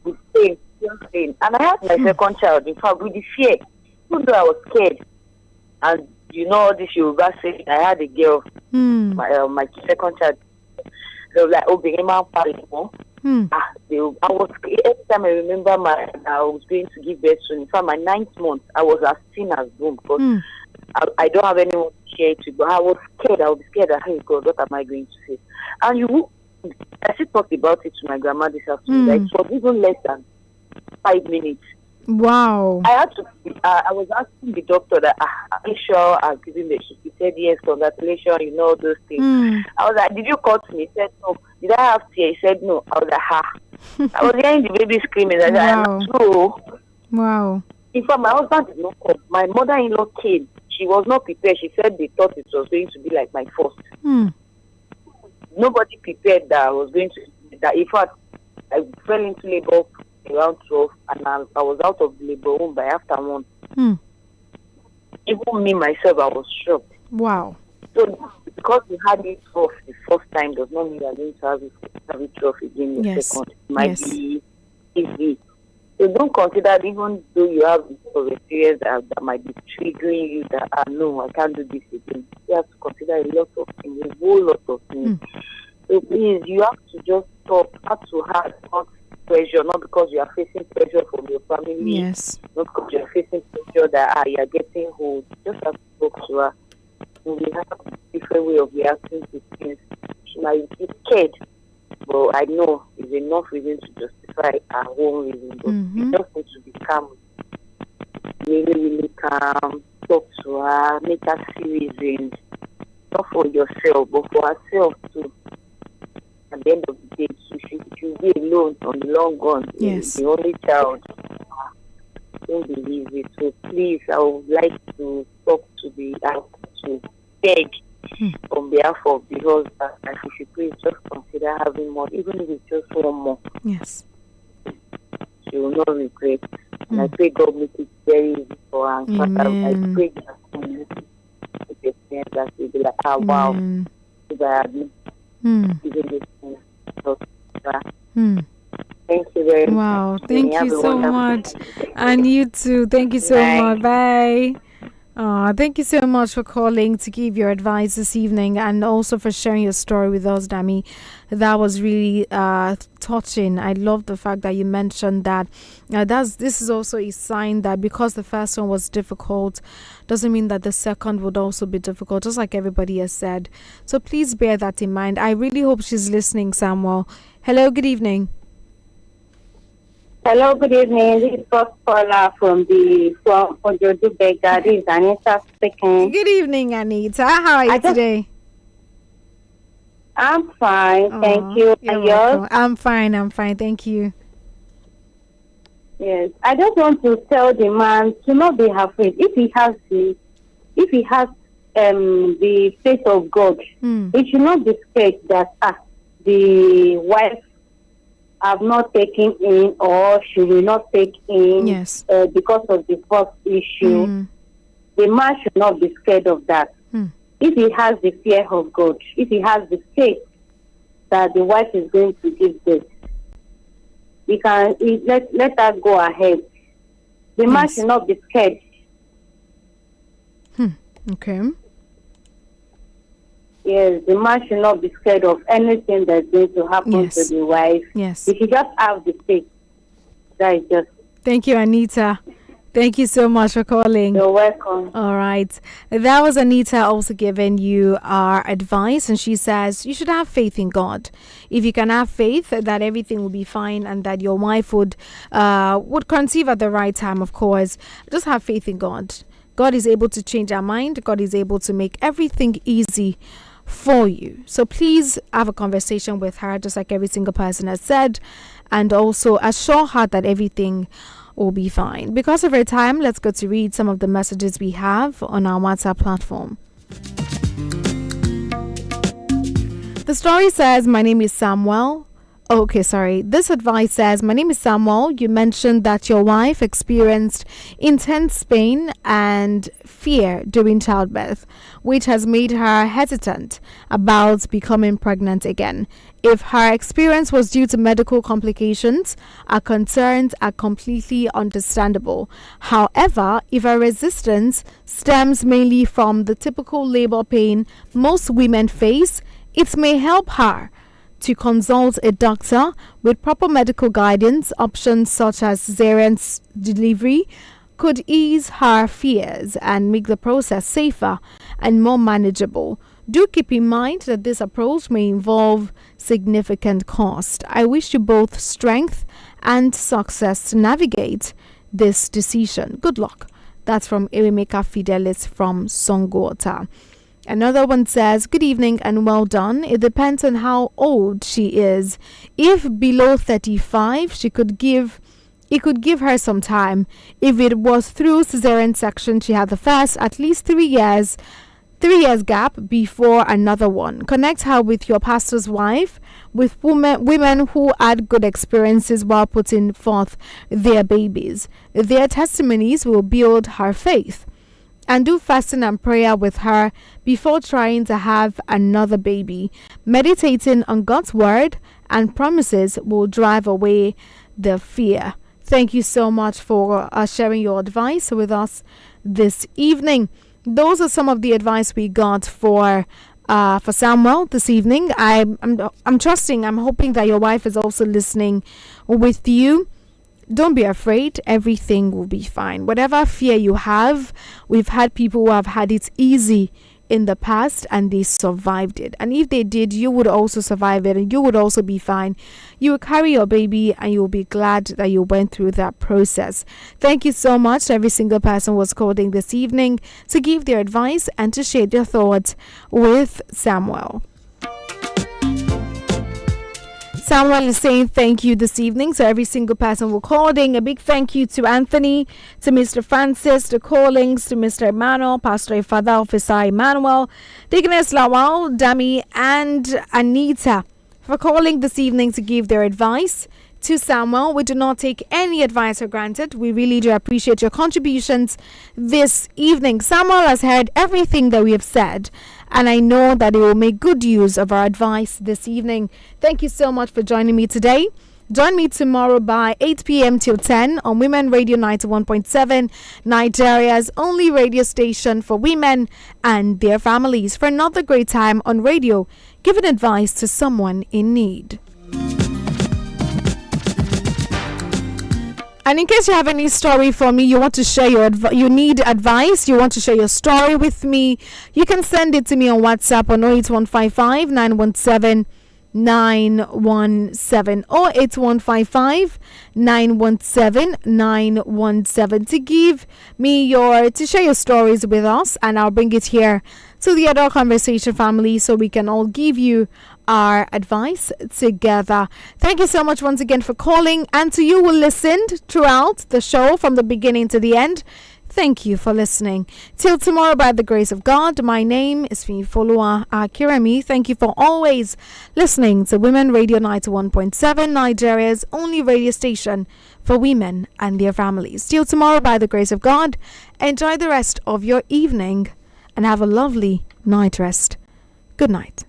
With pain. And I had my second child, in fact, with the fear. Even though I was scared. And you know all this Yoruba saying, I had a girl, my second child. They were like, oh, I was scared. Every time I remember I was going to give birth soon. In fact, my 9th month, I was as thin as boom because I don't have anyone to share it with. But I was scared. I was scared that, hey, God, what am I going to say? And I still talked about it to my grandma this afternoon. Like, it was even less than 5 minutes. Wow. I had to. I was asking the doctor that, are you sure I've given the shit? He said, yes, congratulations, you know those things. I was like, did you call to me? He said, no. Did I have tears? He said, no. I was like, ha. I was hearing the baby screaming. I said, no. Wow. In fact, my husband did not come. My mother-in-law came. She was not prepared. She said they thought it was going to be like my first. Nobody prepared that I was going to. That in fact, I fell into labor around 12, and I was out of the labor room by after 1. Even me myself, I was shocked. Wow. So because we had it rough the first time does not mean we are going to have it rough again the second. It might be easy. So don't consider, even though you have this experience that might be triggering you that, no, I can't do this again. You have to consider a lot of things, a whole lot of things. So please, you have to just stop, not too hard, not pressure, not because you are facing pressure from your family, not because you are facing pressure that you are getting old. Just have to talk to her. We have a different way of reacting to things. She might be scared, but I know it's enough reason to justify our own reason. But you just need to be calm, really, really calm. Talk to her, make her see reasons, not for yourself, but for herself too. At the end of the day, she should be alone on the long run. The only child. Don't believe it. So please, I would like to talk to to beg on behalf of the husband that he should please just consider having more, even if it's just one more. Yes. She will not regret. And I pray God make it very easy for her. In fact, I pray that she will make it experience that she'll be like, wow, if I had given this thing. Thank you very much. Wow, thank you so much. And you too. Thank you so much. Bye. Thank you so much for calling to give your advice this evening and also for sharing your story with us, Dami. That was really touching. I love the fact that you mentioned that this is also a sign that because the first one was difficult doesn't mean that the second would also be difficult, just like everybody has said. So please bear that in mind. I really hope she's listening, Samuel. Hello, good evening. Hello, good evening. This is first caller from Jodu Bega. This is Anita speaking. Good evening, Anita. How are you today? I'm fine, thank you. And yours? I'm fine, thank you. Yes, I just want to tell the man to not be afraid. If he has the faith of God, he should not be scared that the wife have not taken in or she will not take in because of the first issue. The man should not be scared of that. If he has the fear of God, if he has the faith that the wife is going to give birth, let her go ahead. The man should not be scared. Okay. Yes, the man should not be scared of anything that's going to happen to the wife. Yes. He should just have the faith. That is just. Thank you, Anita. Thank you so much for calling. You're welcome. All right. That was Anita also giving you our advice. And she says you should have faith in God. If you can have faith that everything will be fine and that your wife would conceive at the right time, of course, just have faith in God. God is able to change our mind. God is able to make everything easy for you. So please have a conversation with her, just like every single person has said, and also assure her that everything will be fine. Because of our time, let's go to read some of the messages we have on our WhatsApp platform. The story says, my name is Samuel. Okay, sorry. This advice says, my name is Samuel. You mentioned that your wife experienced intense pain and fear during childbirth, which has made her hesitant about becoming pregnant again. If her experience was due to medical complications, our concerns are completely understandable. However, if her resistance stems mainly from the typical labor pain most women face, it may help her to consult a doctor with proper medical guidance. Options such as cesarean delivery could ease her fears and make the process safer and more manageable. Do keep in mind that this approach may involve significant cost. I wish you both strength and success to navigate this decision. Good luck. That's from Ewemeka Fidelis from Songwater. Another one says, good evening and well done. It depends on how old she is. If below 35, it could give her some time. If it was through cesarean section, she had the first at least 3 years gap before another one. Connect her with your pastor's wife, with women who had good experiences while putting forth their babies. Their testimonies will build her faith. And do fasting and prayer with her before trying to have another baby. Meditating on God's word and promises will drive away the fear. Thank you so much for sharing your advice with us this evening. Those are some of the advice we got for Samuel this evening. I'm trusting, I'm hoping that your wife is also listening with you. Don't be afraid. Everything will be fine. Whatever fear you have, we've had people who have had it easy in the past and they survived it. And if they did, you would also survive it and you would also be fine. You will carry your baby and you'll be glad that you went through that process. Thank you so much to every single person who was calling this evening to give their advice and to share their thoughts with Samuel. Samuel is saying thank you this evening. So every single person who called in, a big thank you to Anthony, to Mr. Francis, to Callings, to Mr. Emmanuel, Pastor Father Officer Emmanuel, Deaconess Lawal, Dami, and Anita for calling this evening to give their advice to Samuel. We do not take any advice for granted. We really do appreciate your contributions this evening. Samuel has heard everything that we have said, and I know that he will make good use of our advice this evening. Thank you so much for joining me today. Join me tomorrow by 8 p.m. till 10 on Women Radio 91.7, Nigeria's only radio station for women and their families, for another great time on radio, giving advice to someone in need. And in case you have any story for me, you want to share you need advice, you want to share your story with me, you can send it to me on WhatsApp on 08155 917 917 08155 917 917 to share your stories with us, and I'll bring it here to the Adult Conversation family so we can all give you our advice together. Thank you so much once again for calling, and to you who listened throughout the show from the beginning to the end, thank you for listening. Till tomorrow, by the grace of God, my name is Fifolua Akiremi. Thank you for always listening to Women Radio 91.7, Nigeria's only radio station for women and their families. Till tomorrow, by the grace of God, enjoy the rest of your evening and have a lovely night rest. Good night.